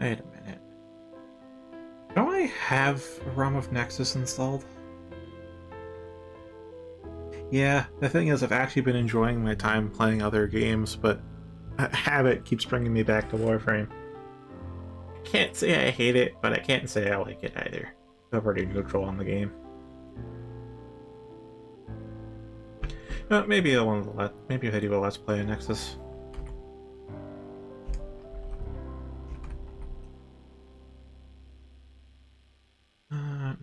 Wait a minute. Don't I have a ROM of Nexus installed? Yeah, the thing is, I've actually been enjoying my time playing other games, but a habit keeps bringing me back to Warframe. I can't say I hate it, but I can't say I like it either. I'm pretty neutral on the game. Maybe maybe if I do a Let's Play of Nexus.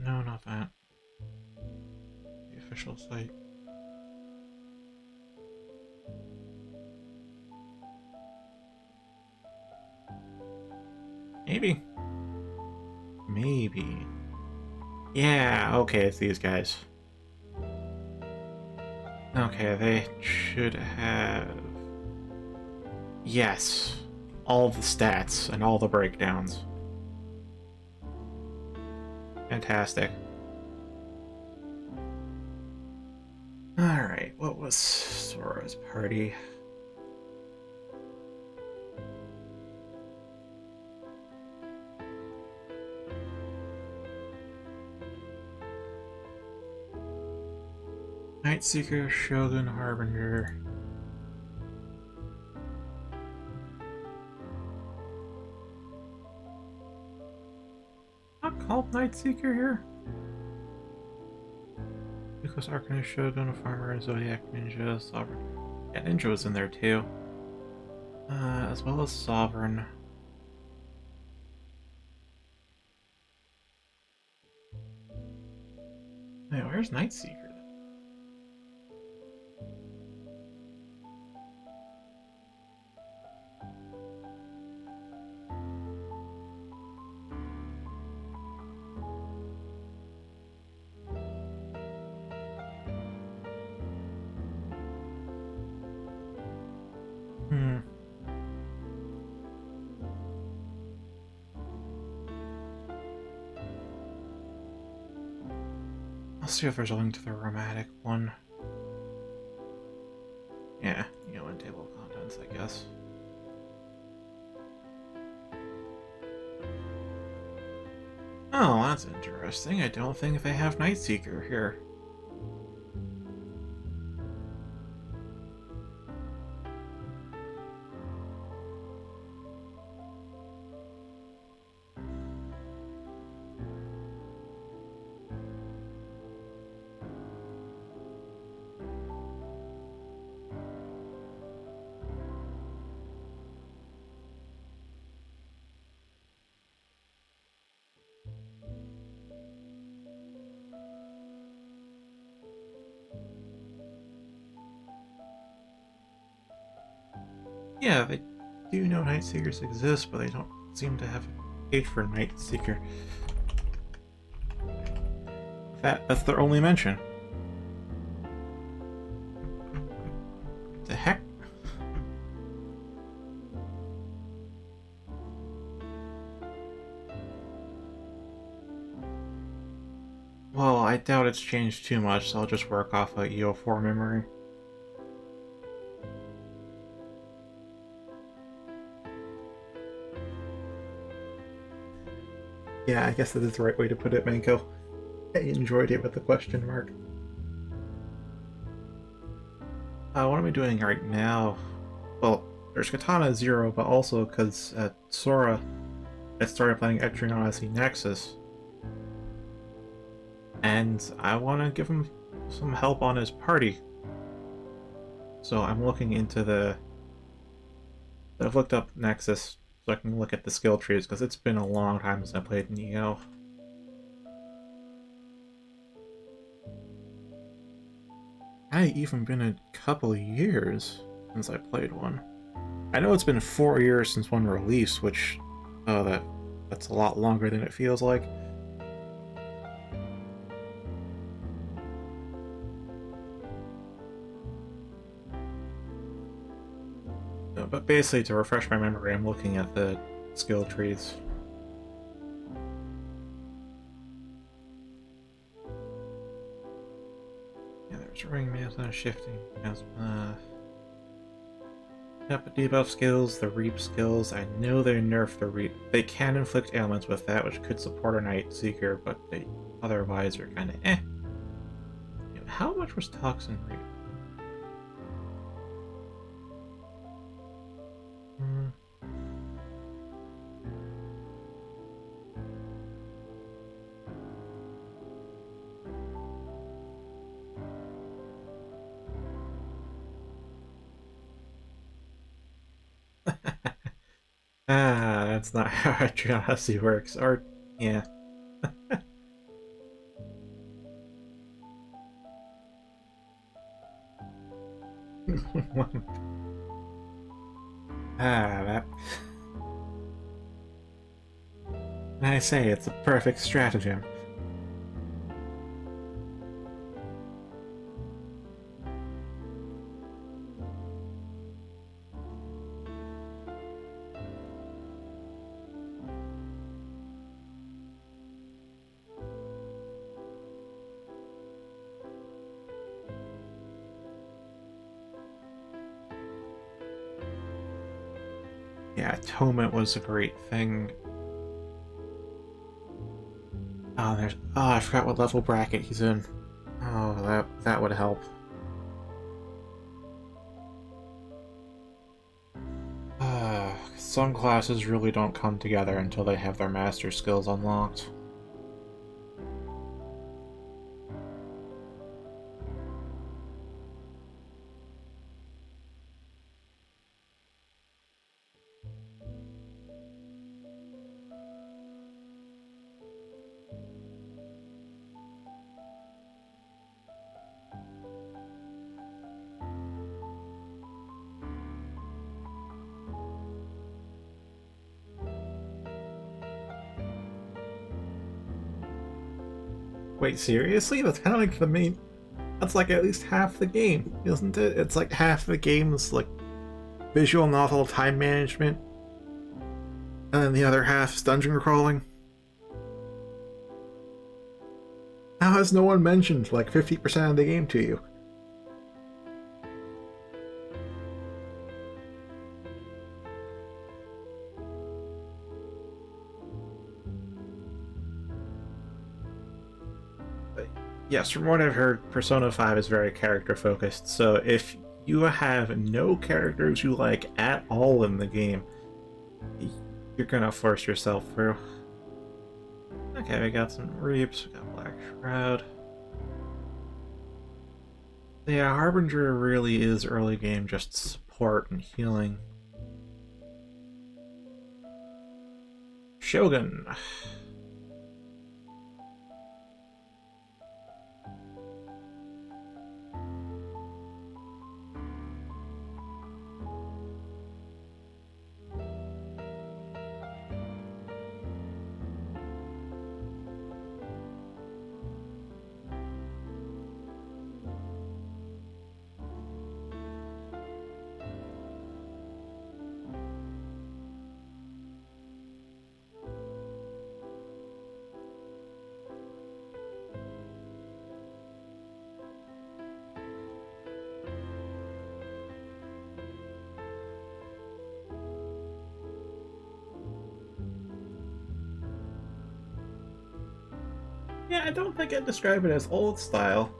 No, not that. The official site. Maybe. Maybe. Yeah, okay, it's these guys. Okay, they should have... Yes. All the stats and all the breakdowns. Fantastic. Alright, what was Sora's party? Nightseeker, Shogun, Harbinger. Not called Nightseeker here? Because Arcanist, Shogun, Farmer, Zodiac, Ninja, Sovereign. Yeah, Ninja was in there too. As well as Sovereign. Hey, where's Nightseeker? Let's see if there's a link to the romantic one. Yeah, in table of contents, I guess. Oh, that's interesting. I don't think they have Nightseeker here. Yeah, they do know Nightseekers exist, but they don't seem to have a page for Nightseeker. That's their only mention. The heck? I doubt it's changed too much, so I'll just work off a EO4 memory. Yeah, I guess that is the right way to put it, Manko. I enjoyed it with the question mark. What am I doing right now? Well, there's Katana ZERO, but also because at Sora, I started playing Etrian Odyssey Nexus. And I want to give him some help on his party. So I'm looking into the... I've looked up Nexus so I can look at the skill trees, because it's been a long time since I played Neo. It's even been a couple of years since I played one. I know it's been 4 years since one released, which... that's a lot longer than it feels like. But basically, to refresh my memory, I'm looking at the skill trees. Yeah, there's ring miasma, shifting miasma. Yep, debuff skills, the reap skills. I know they nerfed the reap. They can inflict ailments with that, which could support a Night Seeker, but they otherwise are kind of eh. How much was Toxin reap? That's not how Etrian Odyssey works. Or, yeah. That... I say, it's a perfect stratagem. Yeah, Atonement was a great thing. Oh, there's... Oh, I forgot what level bracket he's in. Oh, that would help. Some classes really don't come together until they have their master skills unlocked. Wait, seriously? That's kind of like the main... That's like at least half the game, isn't it? It's like half the game is like visual novel time management, and then the other half is dungeon crawling. How has no one mentioned like 50% of the game to you? Yes, from what I've heard, Persona 5 is very character-focused, so if you have no characters you like at all in the game, you're gonna force yourself through. Okay, we got some Reaps, we got Black Shroud. Yeah, Harbinger really is early game just support and healing. Shogun. Yeah, I don't think I'd describe it as old style.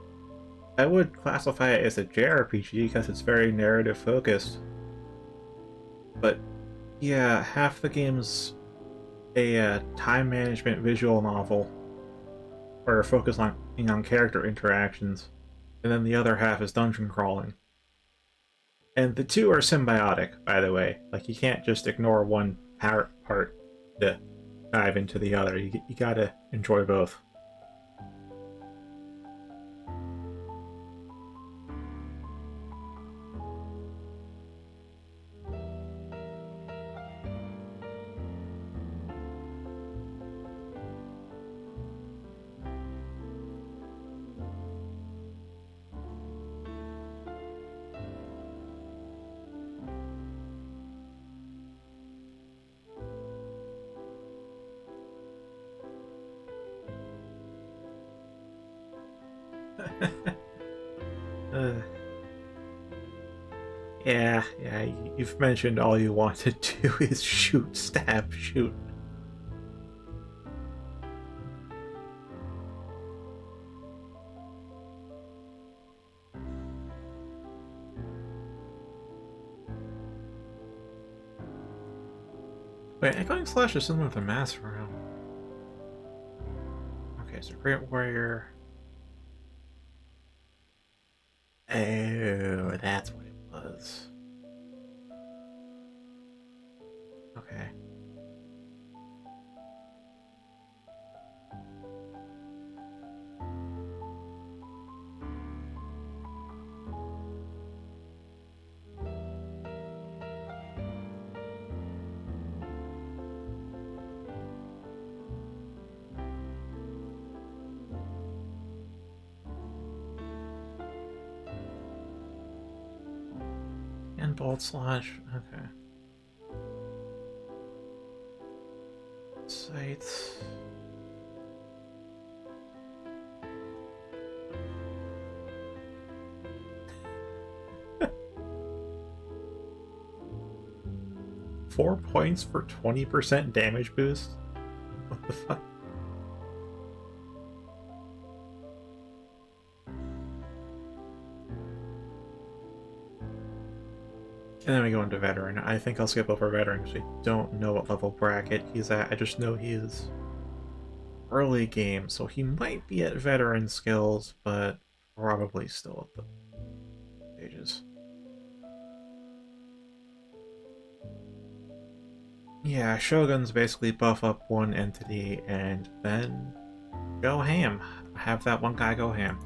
I would classify it as a JRPG because it's very narrative focused. But yeah, half the game's a time management visual novel where focus on character interactions, and then the other half is dungeon crawling. And the two are symbiotic, by the way. Like, you can't just ignore one part to dive into the other. You gotta enjoy both. uh, yeah, you've mentioned all you want to do is shoot, stab, shoot. Wait, Echoing Slash is similar to Mass Room. Okay, so Great Warrior. Oh, that's what it was. Okay. And Bolt Slash. Okay. Sights. Four points for 20% damage boost? What the fuck? And then we go into Veteran. I think I'll skip over Veteran because we don't know what level bracket he's at. I just know he is early game, so he might be at Veteran skills, but probably still at the stages. Yeah, Shoguns basically buff up one entity and then go ham. Have that one guy go ham.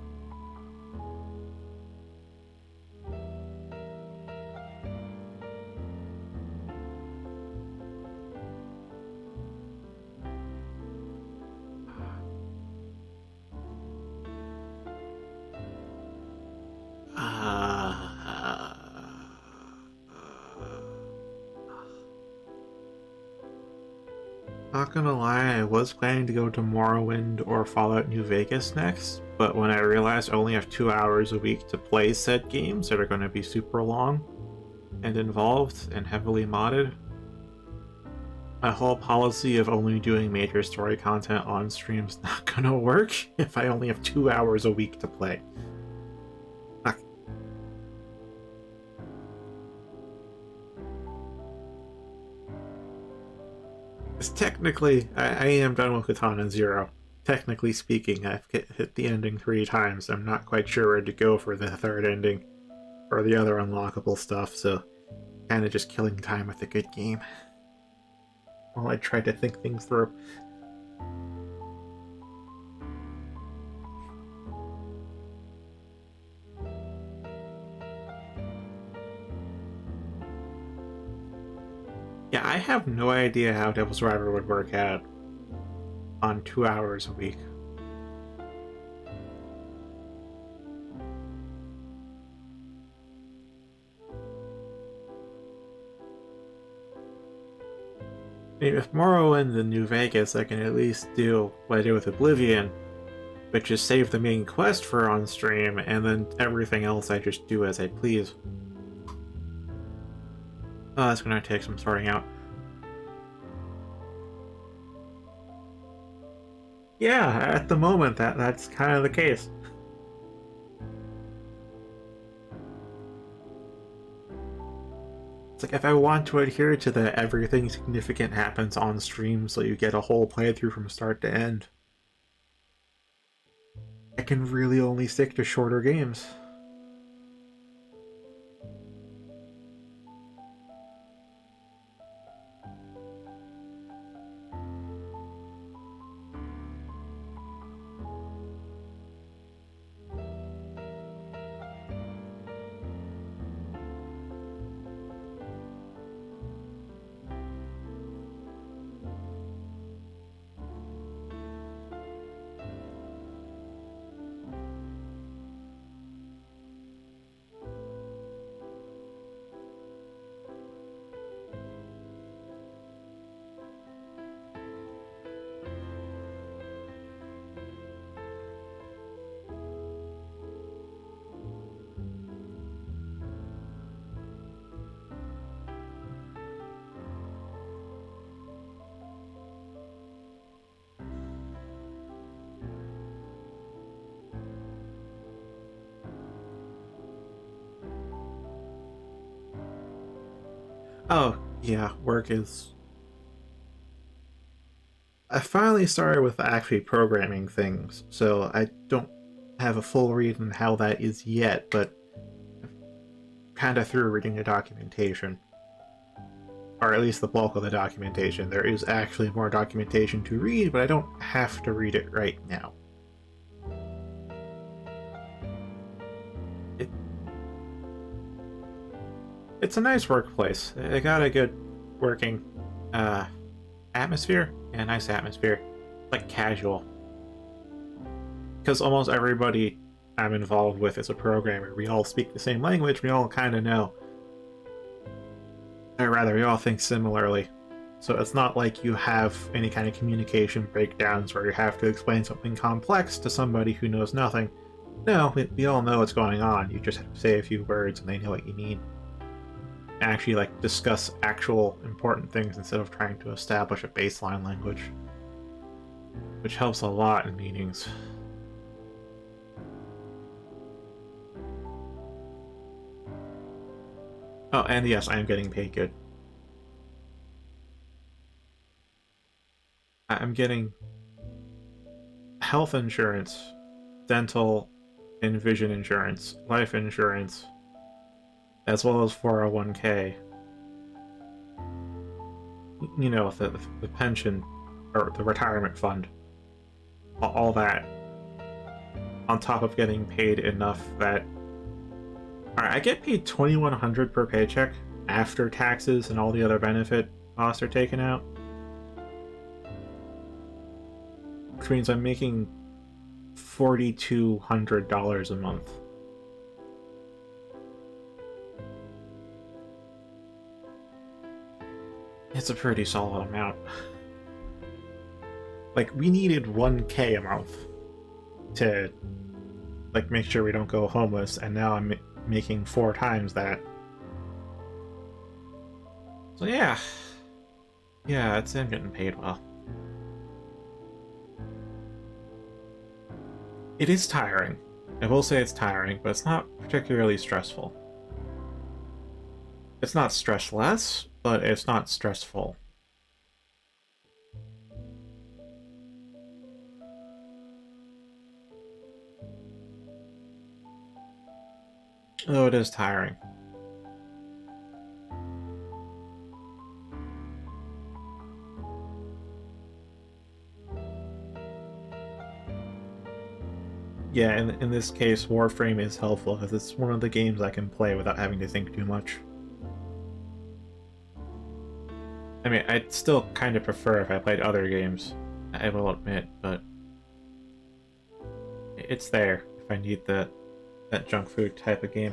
Not gonna lie, I was planning to go to Morrowind or Fallout New Vegas next, but when I realized I only have 2 hours a week to play said games that are going to be super long and involved and heavily modded, my whole policy of only doing major story content on stream is not gonna work if I only have 2 hours a week to play. Technically, I am done with Katana Zero. Technically speaking, I've hit the ending 3 times. I'm not quite sure where to go for the third ending or the other unlockable stuff, so kind of just killing time with a good game while I try to think things through. Yeah, I have no idea how Devil Survivor would work out on 2 hours a week. I mean, with Morrowind and New Vegas, I can at least do what I did with Oblivion, which is save the main quest for on stream, and then everything else I just do as I please. Oh, that's gonna take some sorting out. Yeah, at the moment, that's kind of the case. It's like if I want to adhere to the everything significant happens on stream so you get a whole playthrough from start to end, I can really only stick to shorter games. Oh, yeah, work is... I finally started with actually programming things, so I don't have a full read on how that is yet, but kind of through reading the documentation. Or at least the bulk of the documentation. There is actually more documentation to read, but I don't have to read it right now. It, it's a nice workplace. They got a good working atmosphere. Yeah, nice atmosphere. Like casual. Because almost everybody I'm involved with is a programmer. We all speak the same language, we all kind of know. Or rather, we all think similarly. So it's not like you have any kind of communication breakdowns where you have to explain something complex to somebody who knows nothing. No, we all know what's going on. You just have to say a few words and they know what you mean. Actually, like, discuss actual important things instead of trying to establish a baseline language. Which helps a lot in meetings. Oh, and yes, I am getting paid good. I'm getting health insurance, dental and vision insurance, life insurance, as well as 401k. You know, the pension, or the retirement fund. All that. On top of getting paid enough that... Alright, I get paid $2,100 per paycheck after taxes and all the other benefit costs are taken out. Which means I'm making $4,200 a month. It's a pretty solid amount. Like, we needed 1K a month to, like, make sure we don't go homeless, and now I'm making 4 times that. So yeah. Yeah, I'm getting paid well. It is tiring. I will say it's tiring, but it's not particularly stressful. It's not stressless, but it's not stressful. Oh, it is tiring. Yeah, in this case, Warframe is helpful, because it's one of the games I can play without having to think too much. I mean, I'd still kind of prefer if I played other games, I will admit, but it's there if I need that junk food type of game.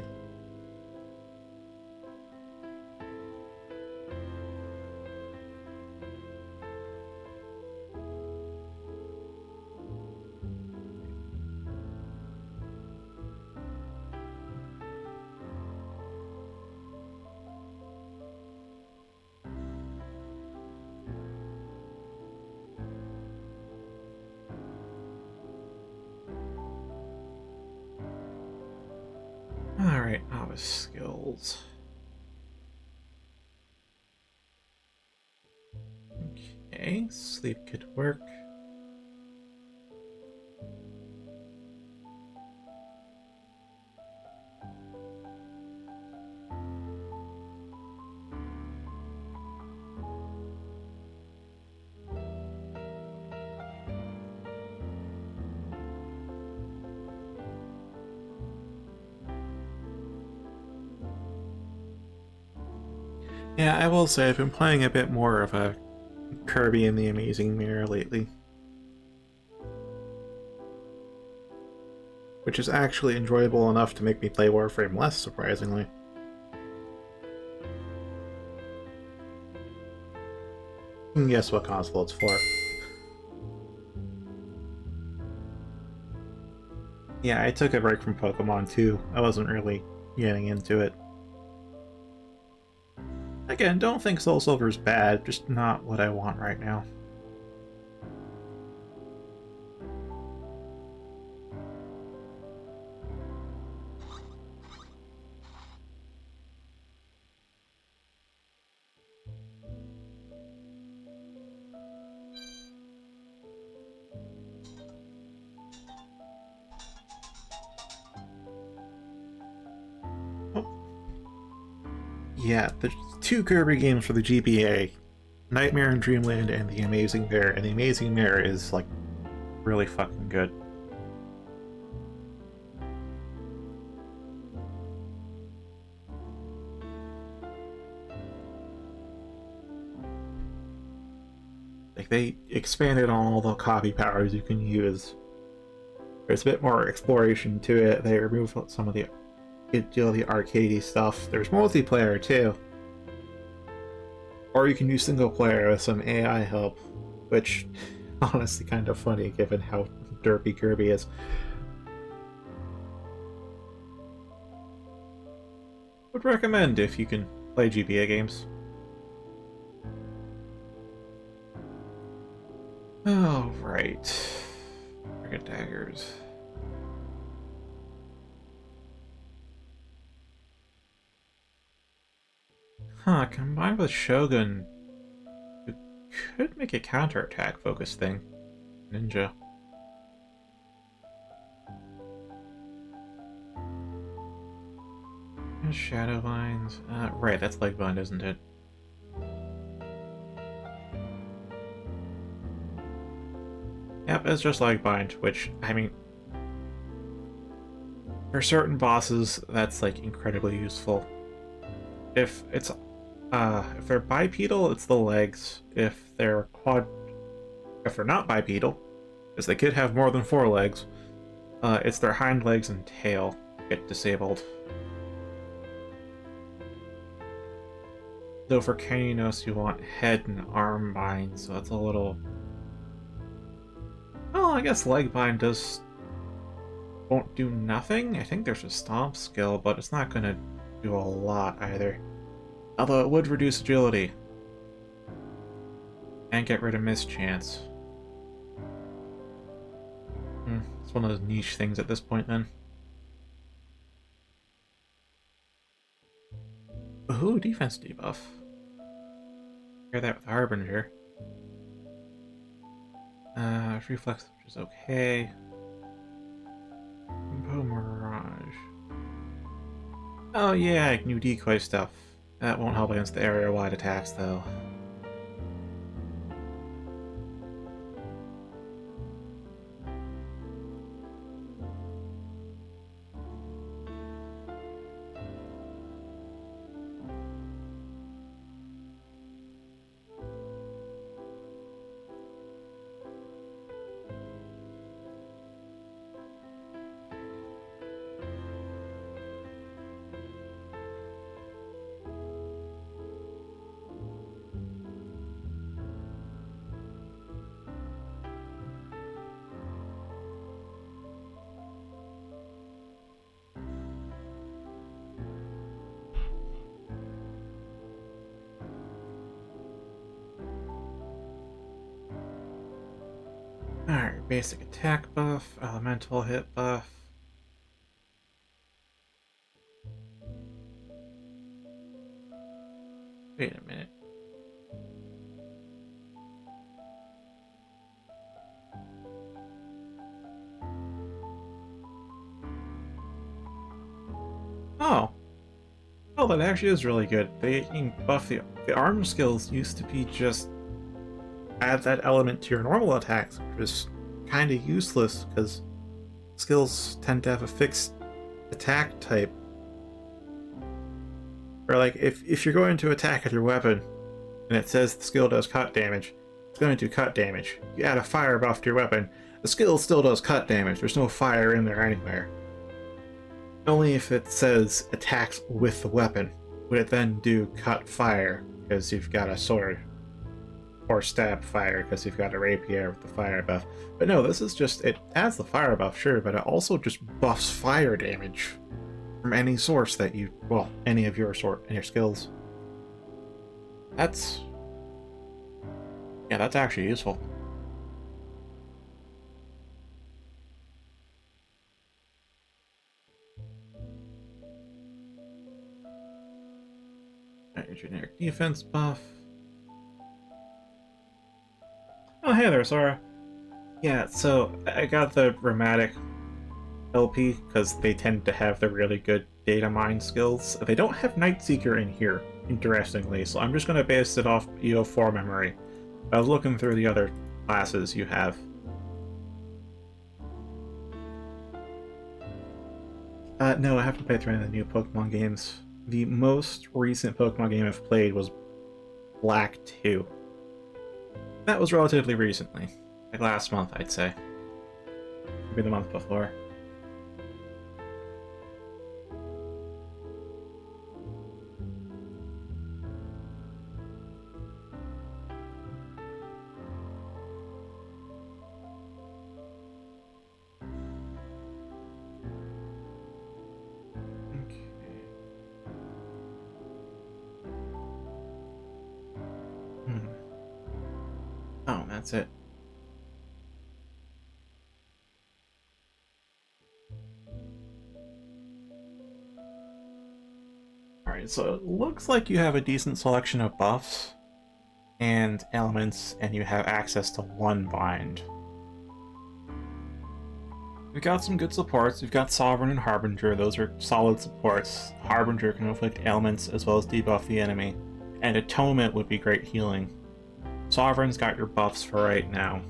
novice skills. Okay, sleep could work. Yeah, I will say I've been playing a bit more of a Kirby and the Amazing Mirror lately. Which is actually enjoyable enough to make me play Warframe less, surprisingly. You can guess what console it's for. Yeah, I took a break from Pokemon too. I wasn't really getting into it. Again, don't think Soul Silver's bad, just not what I want right now. Yeah, there's 2 Kirby games for the GBA. Nightmare in Dreamland and The Amazing Mirror, and The Amazing Mirror is, like, really fucking good. Like, they expanded on all the copy powers you can use. There's a bit more exploration to it. They removed some of the arcadey stuff. There's multiplayer too. Or you can use single player with some AI help, which honestly kind of funny given how derpy Kirby is. Would recommend if you can play GBA games. Oh, right. Target daggers. Huh, combined with Shogun, you could make a counterattack focus thing. Ninja. Shadow Vines. Right, that's Legbind, isn't it? Yep, it's just Legbind, which, I mean, for certain bosses, that's, like, incredibly useful. If they're bipedal, it's the legs. If they're not bipedal, because they could have more than 4 legs, it's their hind legs and tail get disabled. Though for Canos, you want head and arm bind, so that's a little... Well, I guess leg bind won't do nothing. I think there's a stomp skill, but it's not going to do a lot either. Although it would reduce agility. And get rid of mischance. It's one of those niche things at this point then. Ooh, defense debuff. Hear that with Harbinger. Reflex, which is okay. Bow Mirage. Oh yeah, new decoy stuff. That won't help against the area-wide attacks, though. Alright, basic attack buff, elemental hit buff. Wait a minute. Oh. Oh, that actually is really good. They can buff the arm skills used to be just add that element to your normal attacks, which is kind of useless because skills tend to have a fixed attack type. Or like if you're going to attack with your weapon and it says the skill does cut damage, it's going to do cut damage. You add a fire buff to your weapon, the skill still does cut damage. There's no fire in there anywhere. Only if it says attacks with the weapon would it then do cut fire because you've got a sword, or stab fire because you've got a rapier with the fire buff. But no, this is just, it adds the fire buff, sure, but it also just buffs fire damage from any source that you, well, any of your skills. That's, yeah, that's actually useful. Your generic defense buff. Oh, hey there, Sora. Yeah, so I got the Rheumatic LP because they tend to have the really good data mine skills. They don't have Night Seeker in here, interestingly, so I'm just going to base it off EO4 memory. I was looking through the other classes you have. No, I haven't played through any of the new Pokemon games. The most recent Pokemon game I've played was Black 2. That was relatively recently. Like last month, I'd say. Maybe the month before. Oh, that's it. Alright, so it looks like you have a decent selection of buffs and elements, and you have access to one bind. We've got some good supports. We've got Sovereign and Harbinger. Those are solid supports. Harbinger can inflict ailments as well as debuff the enemy. And Atonement would be great healing. Sovereign's got your buffs for right now,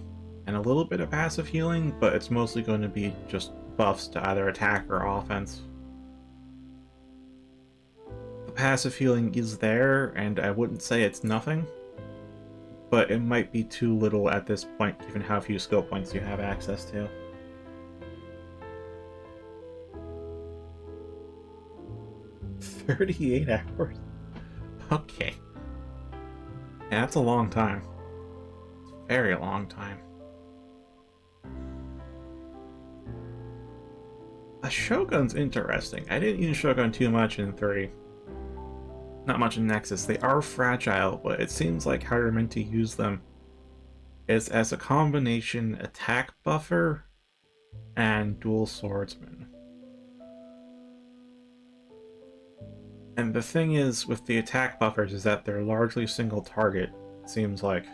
and a little bit of passive healing, but it's mostly going to be just buffs to either attack or offense. The passive healing is there, and I wouldn't say it's nothing, but it might be too little at this point given how few skill points you have access to. "38 hours? Okay. Yeah, that's a long time. It's a very long time. A Shogun's interesting. I didn't use Shogun too much in 3. Not much in Nexus. They are fragile, but it seems like how you're meant to use them is as a combination attack buffer and dual swordsman. And the thing is with the attack buffers is that they're largely single target, it seems like.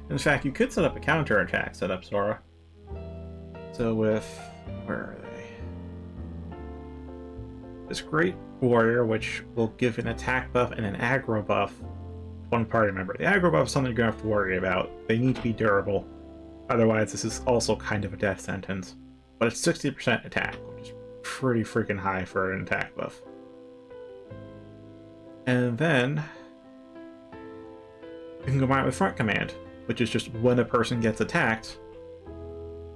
In fact, you could set up a counter-attack setup, Sora. So with... where are they? This Great Warrior, which will give an attack buff and an aggro buff to one party member. The aggro buff is something you're going to have to worry about. They need to be durable. Otherwise, this is also kind of a death sentence. But it's 60% attack, which is pretty freaking high for an attack buff. And then you can combine it with front command, which is just when a person gets attacked,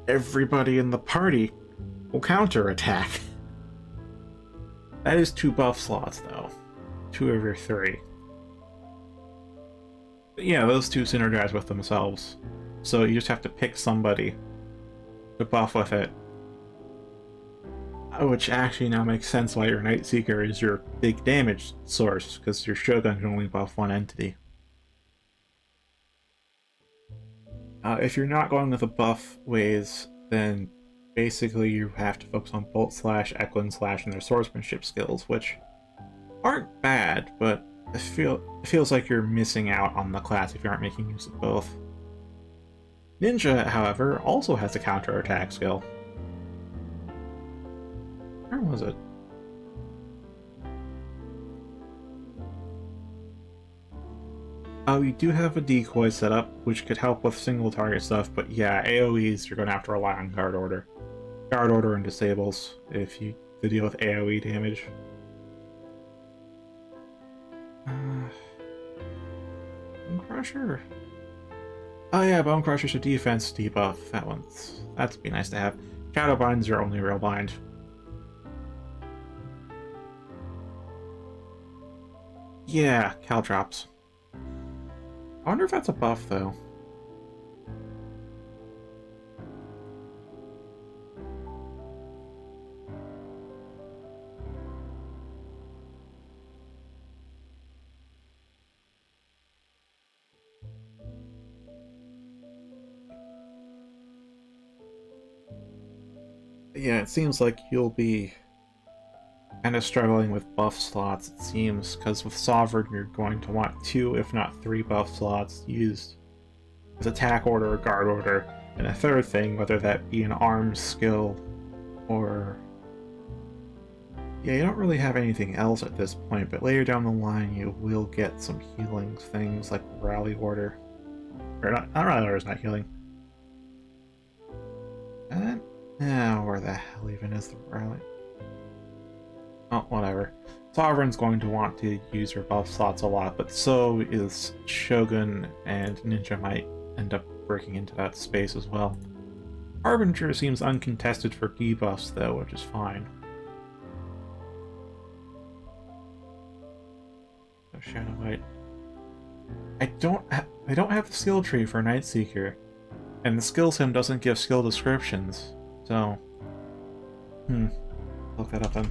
everybody in the party will counter attack. That is 2 buff slots though. 2 of your 3. But yeah, those 2 synergize with themselves. So you just have to pick somebody to buff with it. Which actually now makes sense why your Night Seeker is your big damage source, because your Shogun can only buff one entity. If you're not going with the buff ways, then basically you have to focus on Bolt Slash, Eklund Slash, and their swordsmanship skills, which aren't bad, but it feels like you're missing out on the class if you aren't making use of both. Ninja, however, also has a counterattack skill. Where was it? Oh, you do have a decoy setup, which could help with single target stuff, but yeah, AoEs, you're going to have to rely on guard order. Guard order and disables if you to deal with AoE damage. Bone Crusher. Oh yeah, Bone Crusher's a defense debuff. That'd be nice to have. Shadow Bind's your only real bind. Yeah, Caltrops. I wonder if that's a buff, though. Yeah, it seems like you'll be kind of struggling with buff slots, it seems, because with Sovereign you're going to want 2, if not 3 buff slots used as attack order or guard order, and a third thing, whether that be an arms skill or... Yeah, you don't really have anything else at this point, but later down the line you will get some healing things like Rally Order. Or not Rally Order is not healing. And now, where the hell even is the Rally? Oh, whatever. Sovereign's going to want to use her buff slots a lot, but so is Shogun, and Ninja might end up breaking into that space as well. Harbinger seems uncontested for debuffs, though, which is fine. So Shadow White. I don't have the skill tree for Nightseeker, and the skill sim doesn't give skill descriptions, so... Look that up then.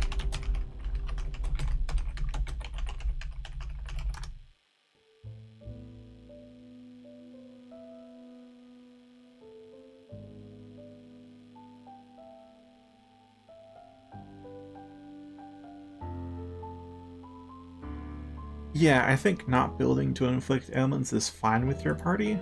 Yeah, I think not building to inflict ailments is fine with your party,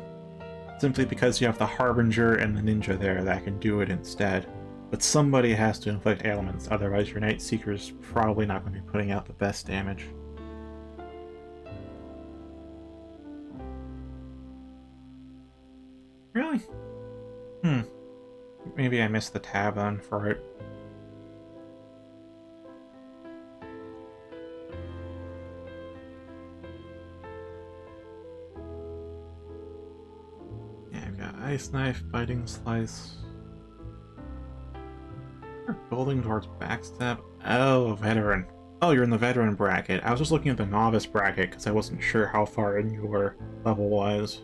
simply because you have the Harbinger and the Ninja there that can do it instead. But somebody has to inflict ailments, otherwise your Nightseeker's probably not going to be putting out the best damage. Really? Maybe I missed the tab on for it. Ice Knife, Biting Slice. We're building towards Backstab. Oh, Veteran. Oh, you're in the Veteran bracket. I was just looking at the Novice bracket because I wasn't sure how far in your level was.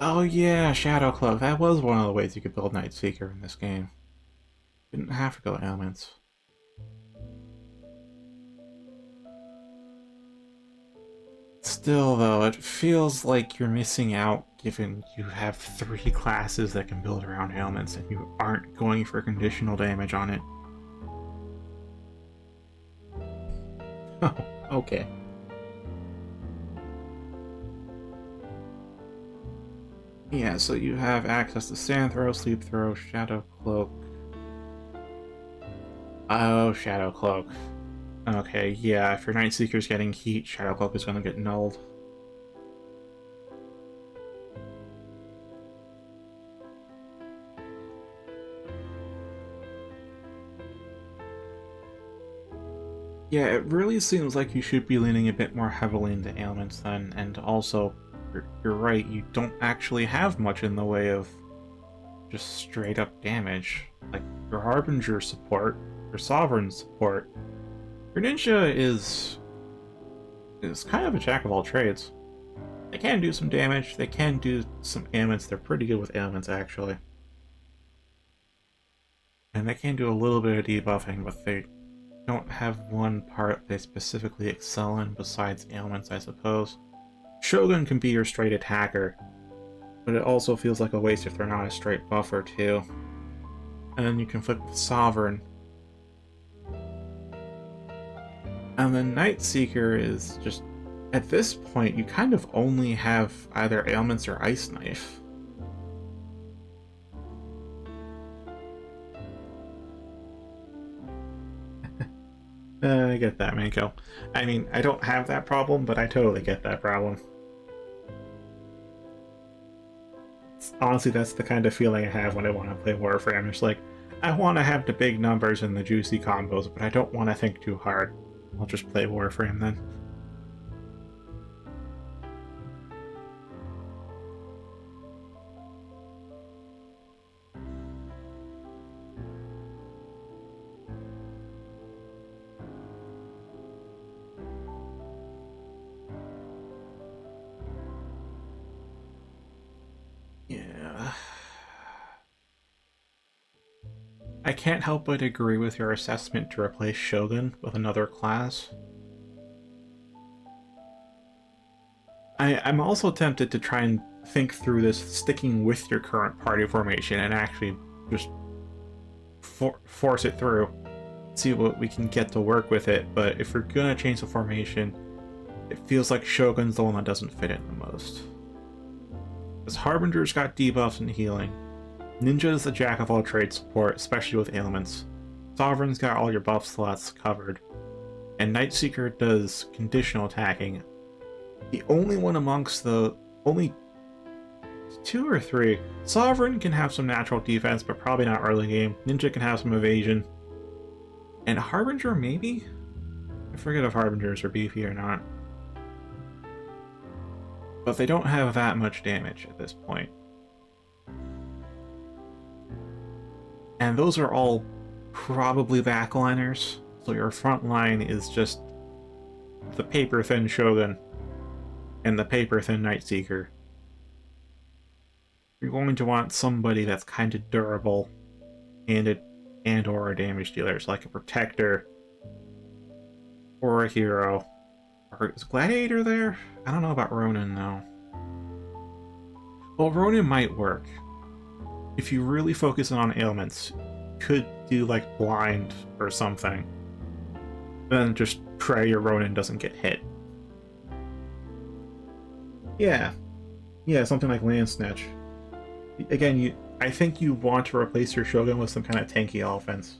Oh yeah, Shadow Cloak. That was one of the ways you could build Nightseeker in this game. Didn't have to go ailments. Still, though, it feels like you're missing out given you have 3 classes that can build around ailments and you aren't going for conditional damage on it. Oh, okay. Yeah, so you have access to Sand Throw, Sleep Throw, Shadow Cloak. Oh, Shadow Cloak. Okay, yeah, if your Nightseeker's getting heat, Shadow Cloak is going to get nulled. Yeah, it really seems like you should be leaning a bit more heavily into ailments then, and also, you're right, you don't actually have much in the way of just straight up damage. Like, your Harbinger support, your Sovereign support, your Ninja is kind of a jack of all trades. They can do some damage, they can do some ailments, they're pretty good with ailments actually. And they can do a little bit of debuffing, but they don't have one part they specifically excel in besides ailments, I suppose. Shogun can be your straight attacker, but it also feels like a waste if they're not a straight buffer too. and then you can flip with Sovereign. And then Night Seeker is just, at this point, you kind of only have either Ailments or Ice Knife. I get that, Manko. I mean, I don't have that problem, but I totally get that problem. Honestly, that's the kind of feeling I have when I want to play Warframe. It's like, I want to have the big numbers and the juicy combos, but I don't want to think too hard. I'll just play Warframe then. Yeah. I can't help but agree with your assessment to replace Shogun with another class. I'm also tempted to try and think through this sticking with your current party formation and actually just force it through. See what we can get to work with it, but if we're gonna change the formation, it feels like Shogun's the one that doesn't fit in the most. Because Harbinger's got debuffs and healing. Ninja's the jack-of-all-trades support, especially with ailments. Sovereign's got all your buff slots covered. And Nightseeker does conditional attacking. The only one amongst the... only 2 or 3. Sovereign can have some natural defense, but probably not early game. Ninja can have some evasion. And Harbinger, maybe? I forget if Harbingers are beefy or not. But they don't have that much damage at this point. And those are all probably backliners, so your front line is just the paper-thin Shogun and the paper-thin Nightseeker. You're going to want somebody that's kind of durable and or a damage dealer, so like a Protector or a Hero. Or is Gladiator there? I don't know about Ronin, though. Well, Ronin might work. If you really focus on ailments, you could do like Blind or something. Then just pray your Ronin doesn't get hit. Yeah, something like Land Snatch. Again, I think you want to replace your Shogun with some kind of tanky offense.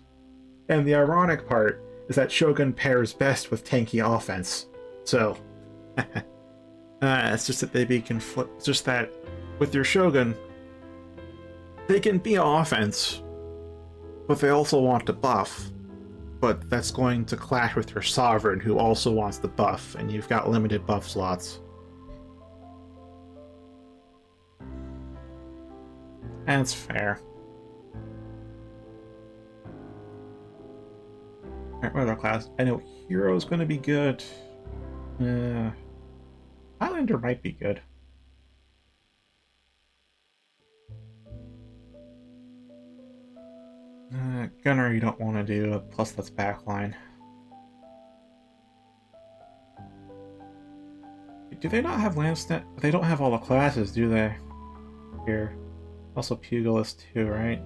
And the ironic part is that Shogun pairs best with tanky offense. So, it's just that they be it's just that with your Shogun, they can be offense, but they also want to buff. But that's going to clash with your Sovereign, who also wants the buff, and you've got limited buff slots. That's fair. Alright, what other class? I know Hero's going to be good. Highlander might be good. Gunner you don't want to do, plus that's backline. Do they not have Lansnet? They don't have all the classes, do they? Here. Also Pugilist too, right?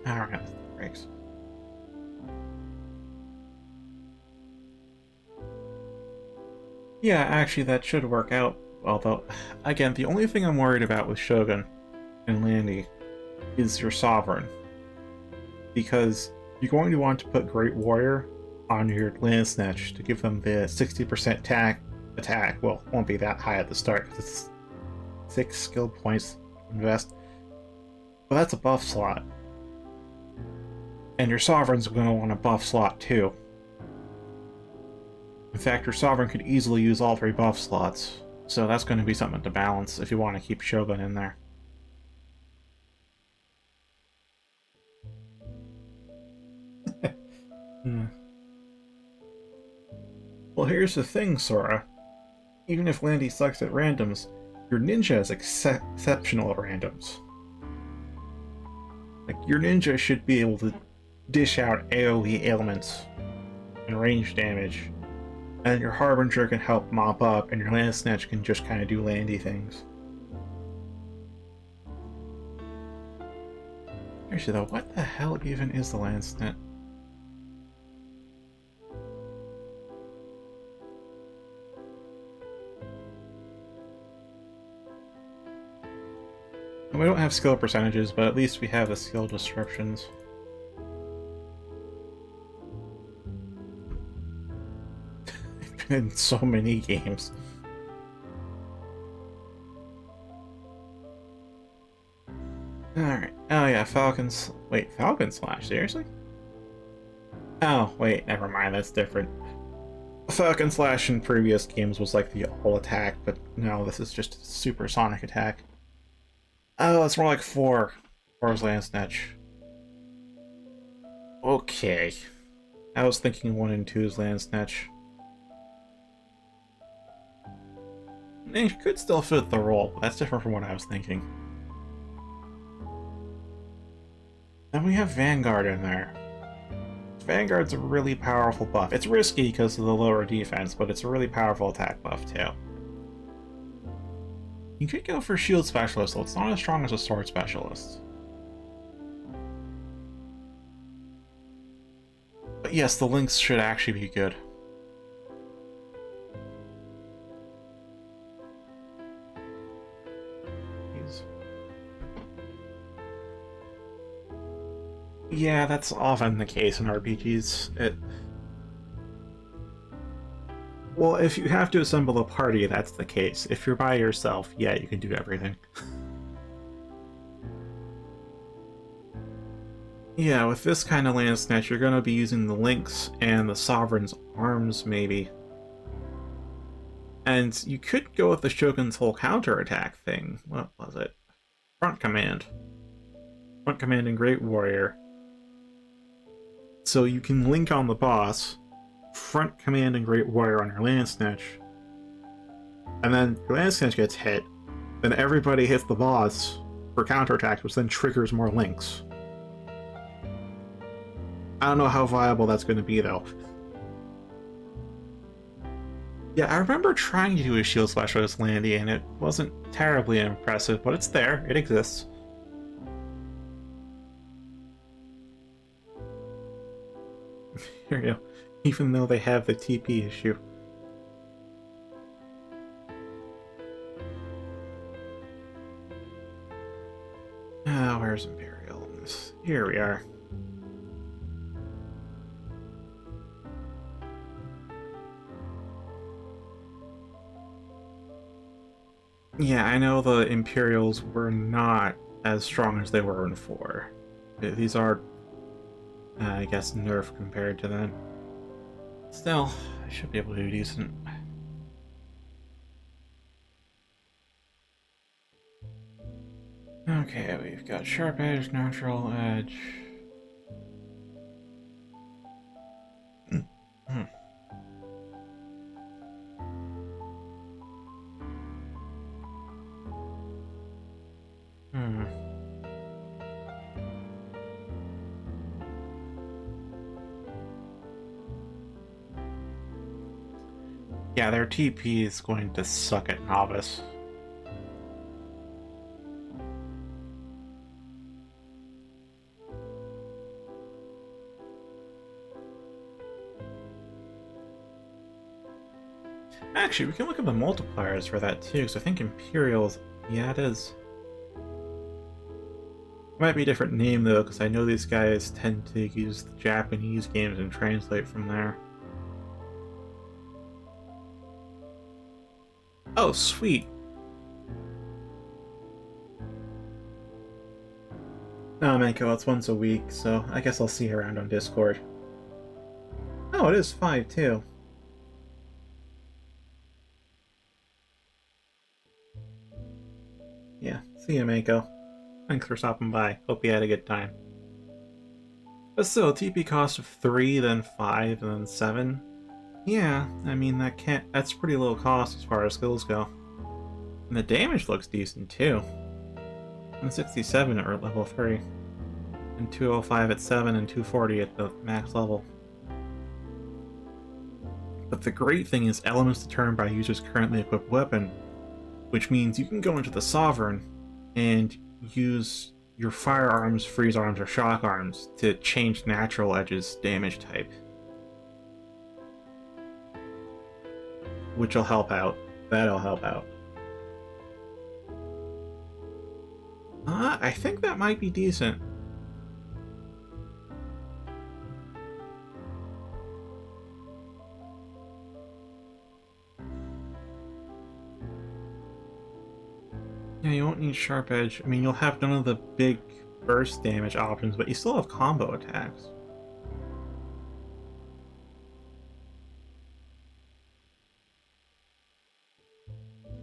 Alright, breaks. Yeah, actually that should work out. Although, again, the only thing I'm worried about with Shogun and Landy is your Sovereign. Because you're going to want to put Great Warrior on your Land Snatch to give them the 60% attack. Well, it won't be that high at the start because it's 6 skill points to invest. But that's a buff slot. And your Sovereign's going to want a buff slot too. In fact, your Sovereign could easily use all 3 buff slots. So that's going to be something to balance if you want to keep Shogun in there. Well, here's the thing, Sora. Even if Landy sucks at randoms, your ninja is exceptional at randoms. Like, your ninja should be able to dish out AoE ailments and range damage, and your Harbinger can help mop up, and your Lance Snatch can just kind of do landy things. Actually though, what the hell even is the Lance Snatch? We don't have skill percentages, but at least we have the skill descriptions. I've been in so many games. Alright. Oh yeah, Falcons. Wait, Falcon Slash? Seriously? Oh, wait, never mind, that's different. Falcon Slash in previous games was like the all attack, but no, this is just a supersonic attack. Oh, it's more like 4. 4's Lance Snatch. Okay. I was thinking 1 and 2's Lance Snatch. You could still fit the role, but that's different from what I was thinking. Then we have Vanguard in there. Vanguard's a really powerful buff. It's risky because of the lower defense, but it's a really powerful attack buff too. You could go for Shield Specialist, though it's not as strong as a Sword Specialist. But yes, the links should actually be good. Yeah, that's often the case in RPGs. Well, if you have to assemble a party, that's the case. If you're by yourself, yeah, you can do everything. Yeah, with this kind of Lance Snatch, you're gonna be using the Lynx and the Sovereign's arms, maybe. And you could go with the Shogun's whole counterattack thing. What was it? Front Command. Front Command and Great Warrior. So you can link on the boss, Front Command and Great Warrior on your Lance Snatch, and then your Lance Snatch gets hit, then everybody hits the boss for counterattack, which then triggers more links. I don't know how viable that's going to be, though. Yeah, I remember trying to do a Shield Specialist Landy, and it wasn't terribly impressive, but it's there. It exists. Here you go. Even though they have the TP issue. Ah, where's Imperial? Here we are. Yeah, I know the Imperials were not as strong as they were in 4. These are, I guess, nerf compared to them. Still, I should be able to do decent. Okay, we've got Sharp Edge, Neutral Edge. Yeah, their TP is going to suck at Novice. Actually, we can look at the multipliers for that too, because I think Imperials... Yeah, it is. It might be a different name though, because I know these guys tend to use the Japanese games and translate from there. Oh, sweet. No, Manko, it's once a week, so I guess I'll see you around on Discord. Oh, it is 5 too. Yeah, see you, Manko. Thanks for stopping by. Hope you had a good time. But still, TP cost of 3, then 5, and then 7. Yeah, I mean, that's pretty low cost as far as skills go. And the damage looks decent, too. 167 at level 3. And 205 at 7, and 240 at the max level. But the great thing is elements determined by user's currently equipped weapon, which means you can go into the Sovereign and use your firearms, freeze arms, or shock arms to change Natural Edge's damage type. Which will help out. That'll help out. I think that might be decent. Yeah, you won't need Sharp Edge. I mean, you'll have none of the big burst damage options, but you still have combo attacks.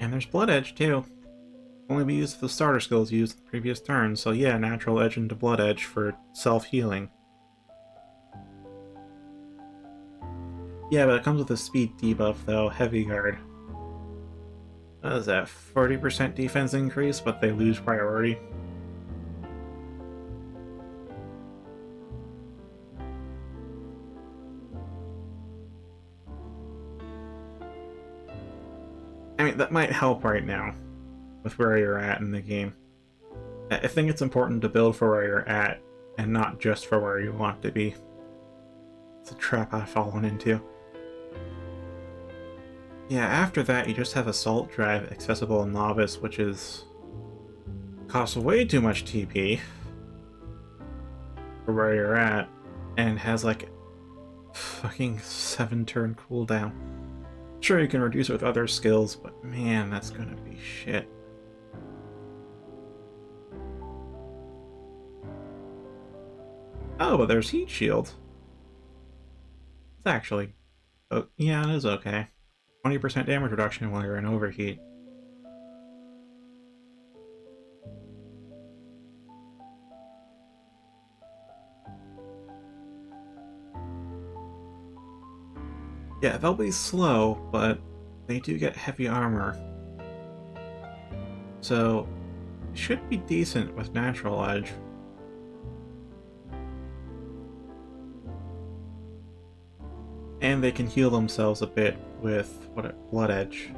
And there's Blood Edge, too. Only be used if the starter skills used in the previous turn, so yeah, Natural Edge into Blood Edge for self-healing. Yeah, but it comes with a speed debuff, though. Heavy Guard. What is that? 40% defense increase, but they lose priority? I mean, that might help right now, with where you're at in the game. I think it's important to build for where you're at, and not just for where you want to be. It's a trap I've fallen into. Yeah, after that, you just have Assault Drive accessible in Novice, which costs way too much TP for where you're at, and has like fucking 7-turn cooldown. Sure, you can reduce it with other skills, but man, that's gonna be shit. Oh, but there's Heat Shield. It's actually... oh, yeah, it is okay. 20% damage reduction while you're in overheat. Yeah, they'll be slow, but they do get heavy armor. So, it should be decent with Natural Edge. And they can heal themselves a bit with Blood Edge.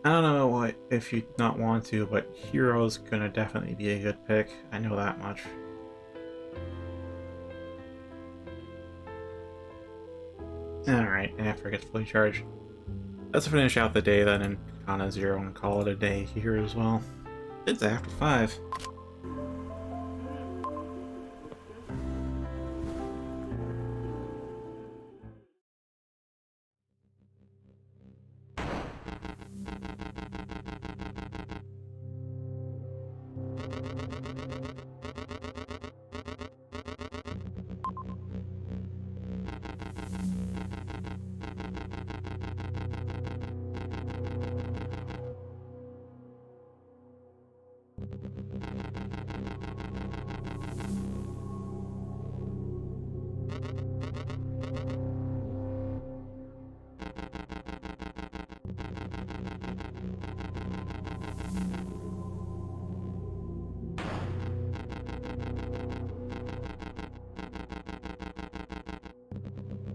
I don't know if you not want to, but Hero's gonna definitely be a good pick. I know that much. Alright, and after it gets fully charged. Let's finish out the day then in Katana ZERO and call it a day here as well. It's after 5.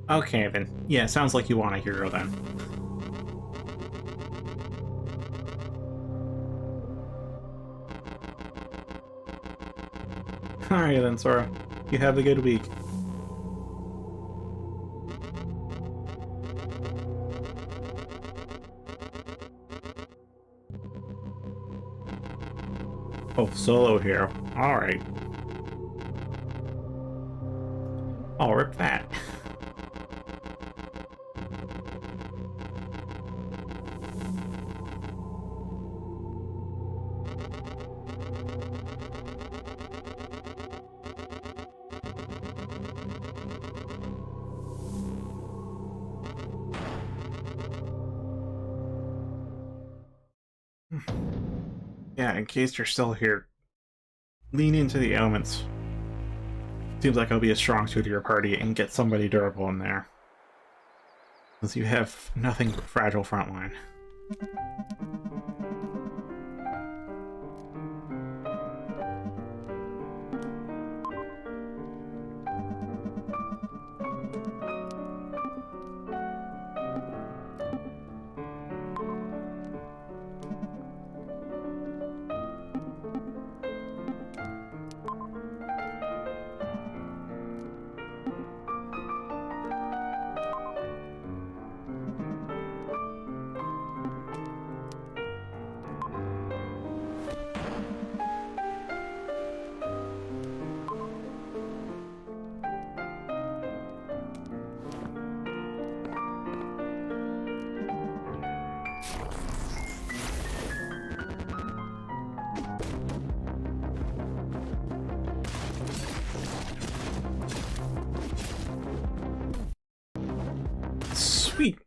Okay then. Yeah, sounds like you want a hero then. Alright then, Sora. You have a good week. Oh, solo hero. Alright. I'll rip that. Yeah, in case you're still here, lean into the elements. Seems like it'll be a strong suit of your party and get somebody durable in there. Because you have nothing but fragile frontline. Sweet.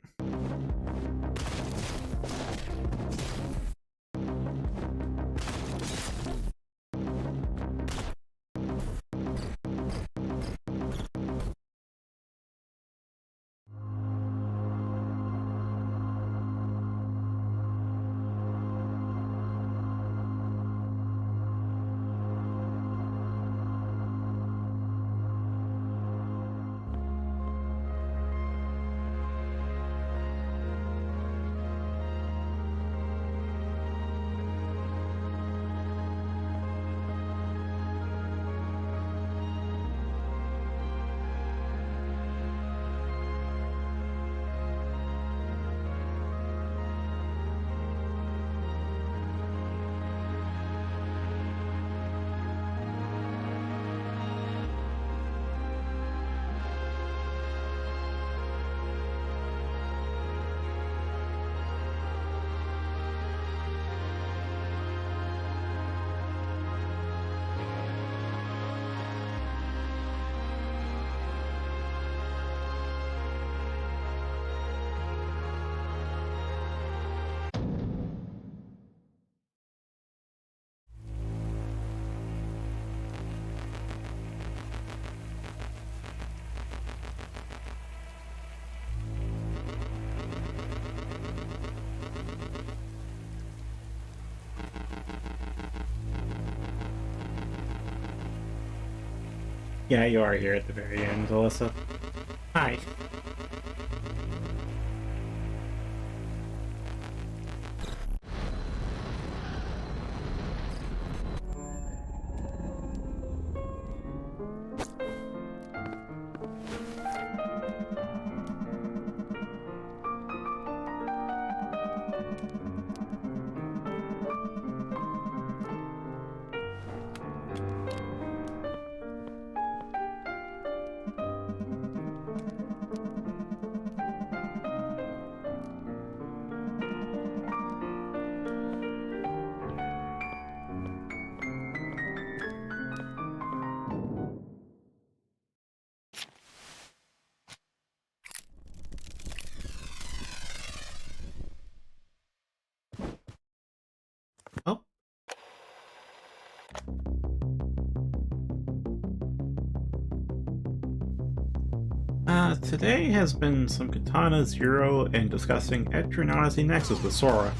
Yeah, you are here at the very end, Alyssa. Hi. Oh. Today has been some Katana ZERO and discussing Eternity Nexus with Sora.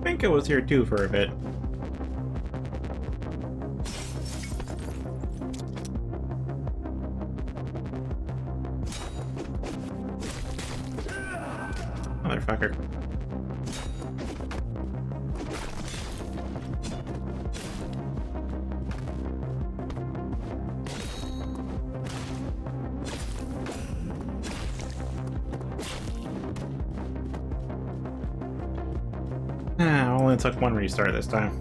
Pinka was here too for a bit. Motherfucker. Only took one restart this time.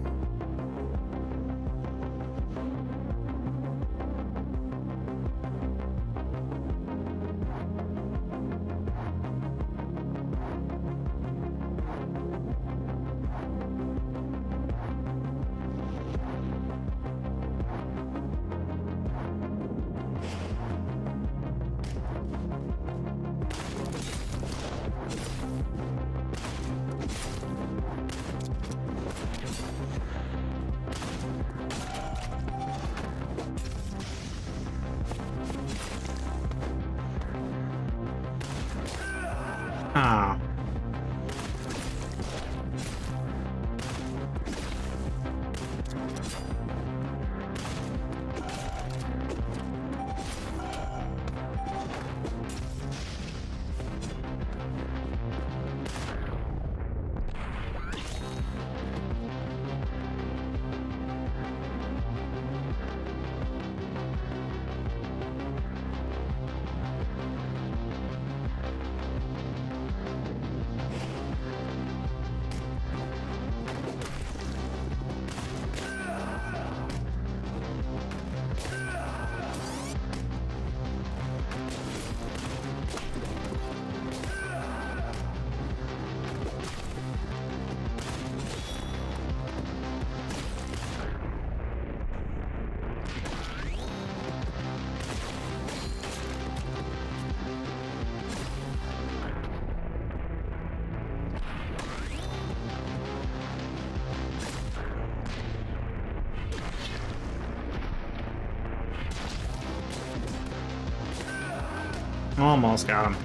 Almost got him.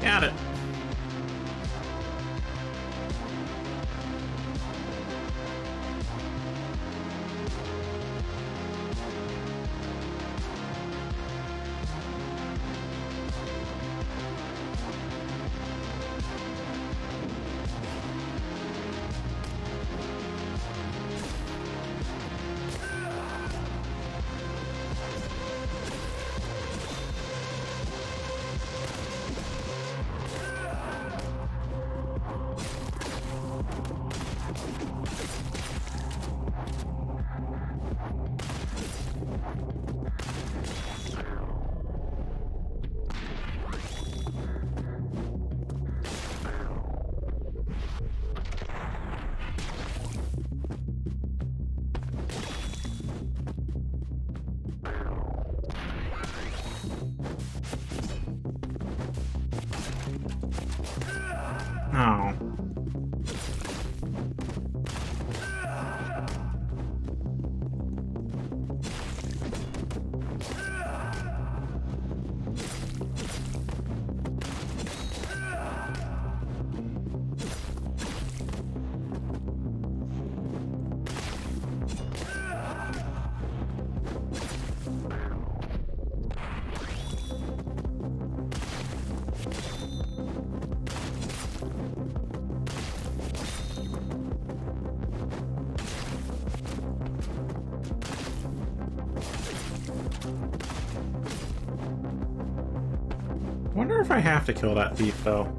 Got it. Oh. Wonder if I have to kill that thief, though.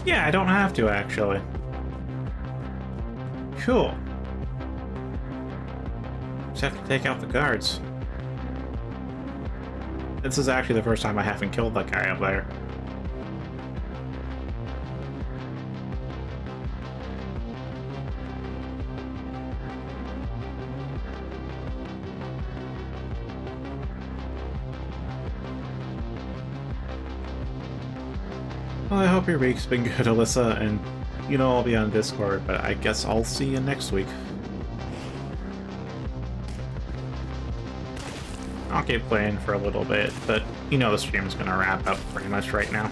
Yeah, I don't have to, actually. Cool. Just have to take out the guards. This is actually the first time I haven't killed that guy up there. Well, I hope your week's been good, Alyssa, and you know I'll be on Discord, but I guess I'll see you next week. I'll keep playing for a little bit, but you know the stream's gonna wrap up pretty much right now.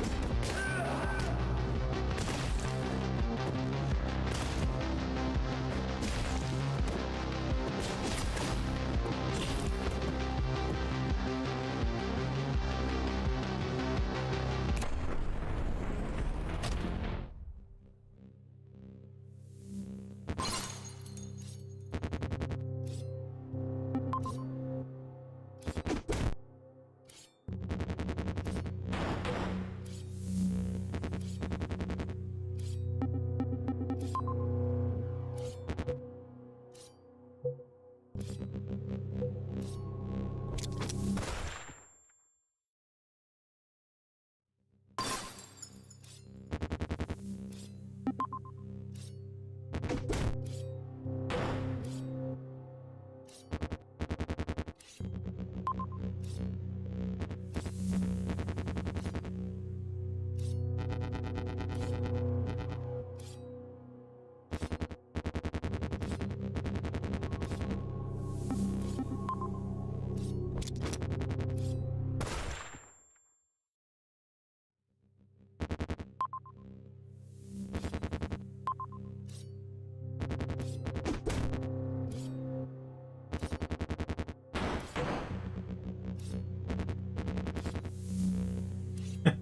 It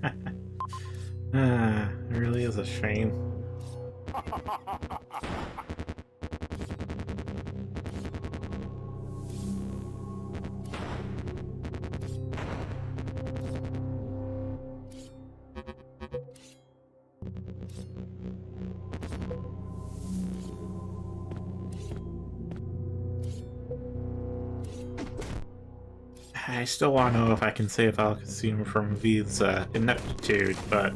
really is a shame. I still want to know if I can save Al Casino from V's ineptitude, but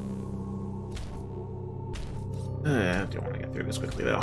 I do want to get through this quickly, though.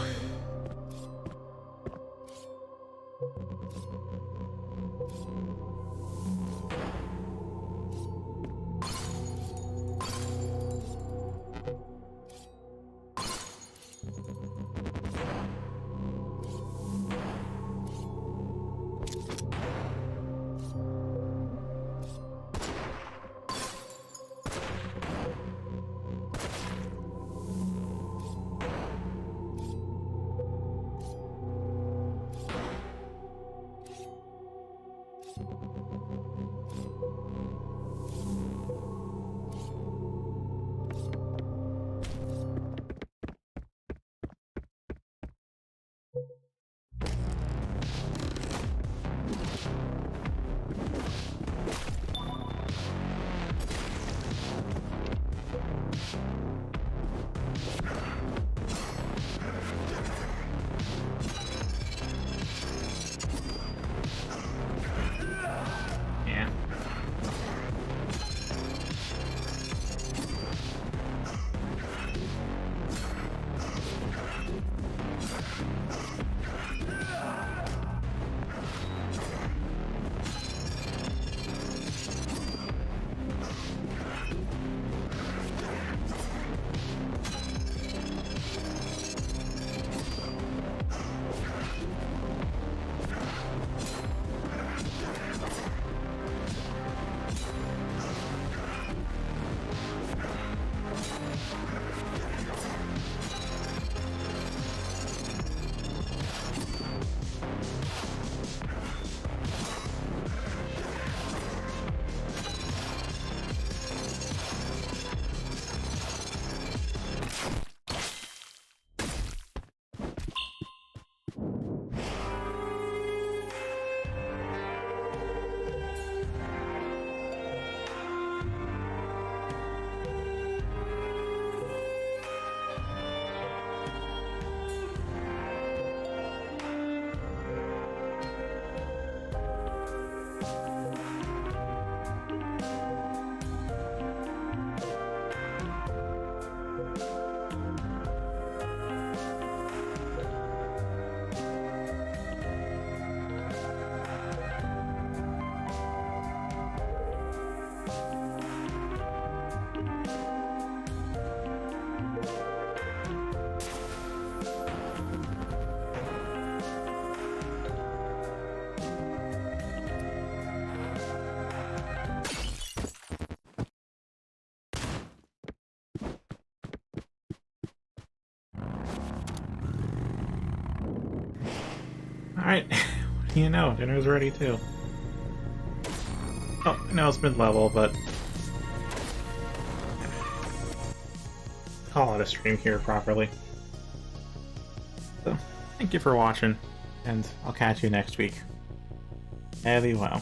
Yeah. Alright, what do you know? Dinner's ready too. Oh, no, it's mid-level, but call it a stream here properly. So, thank you for watching, and I'll catch you next week. Very well.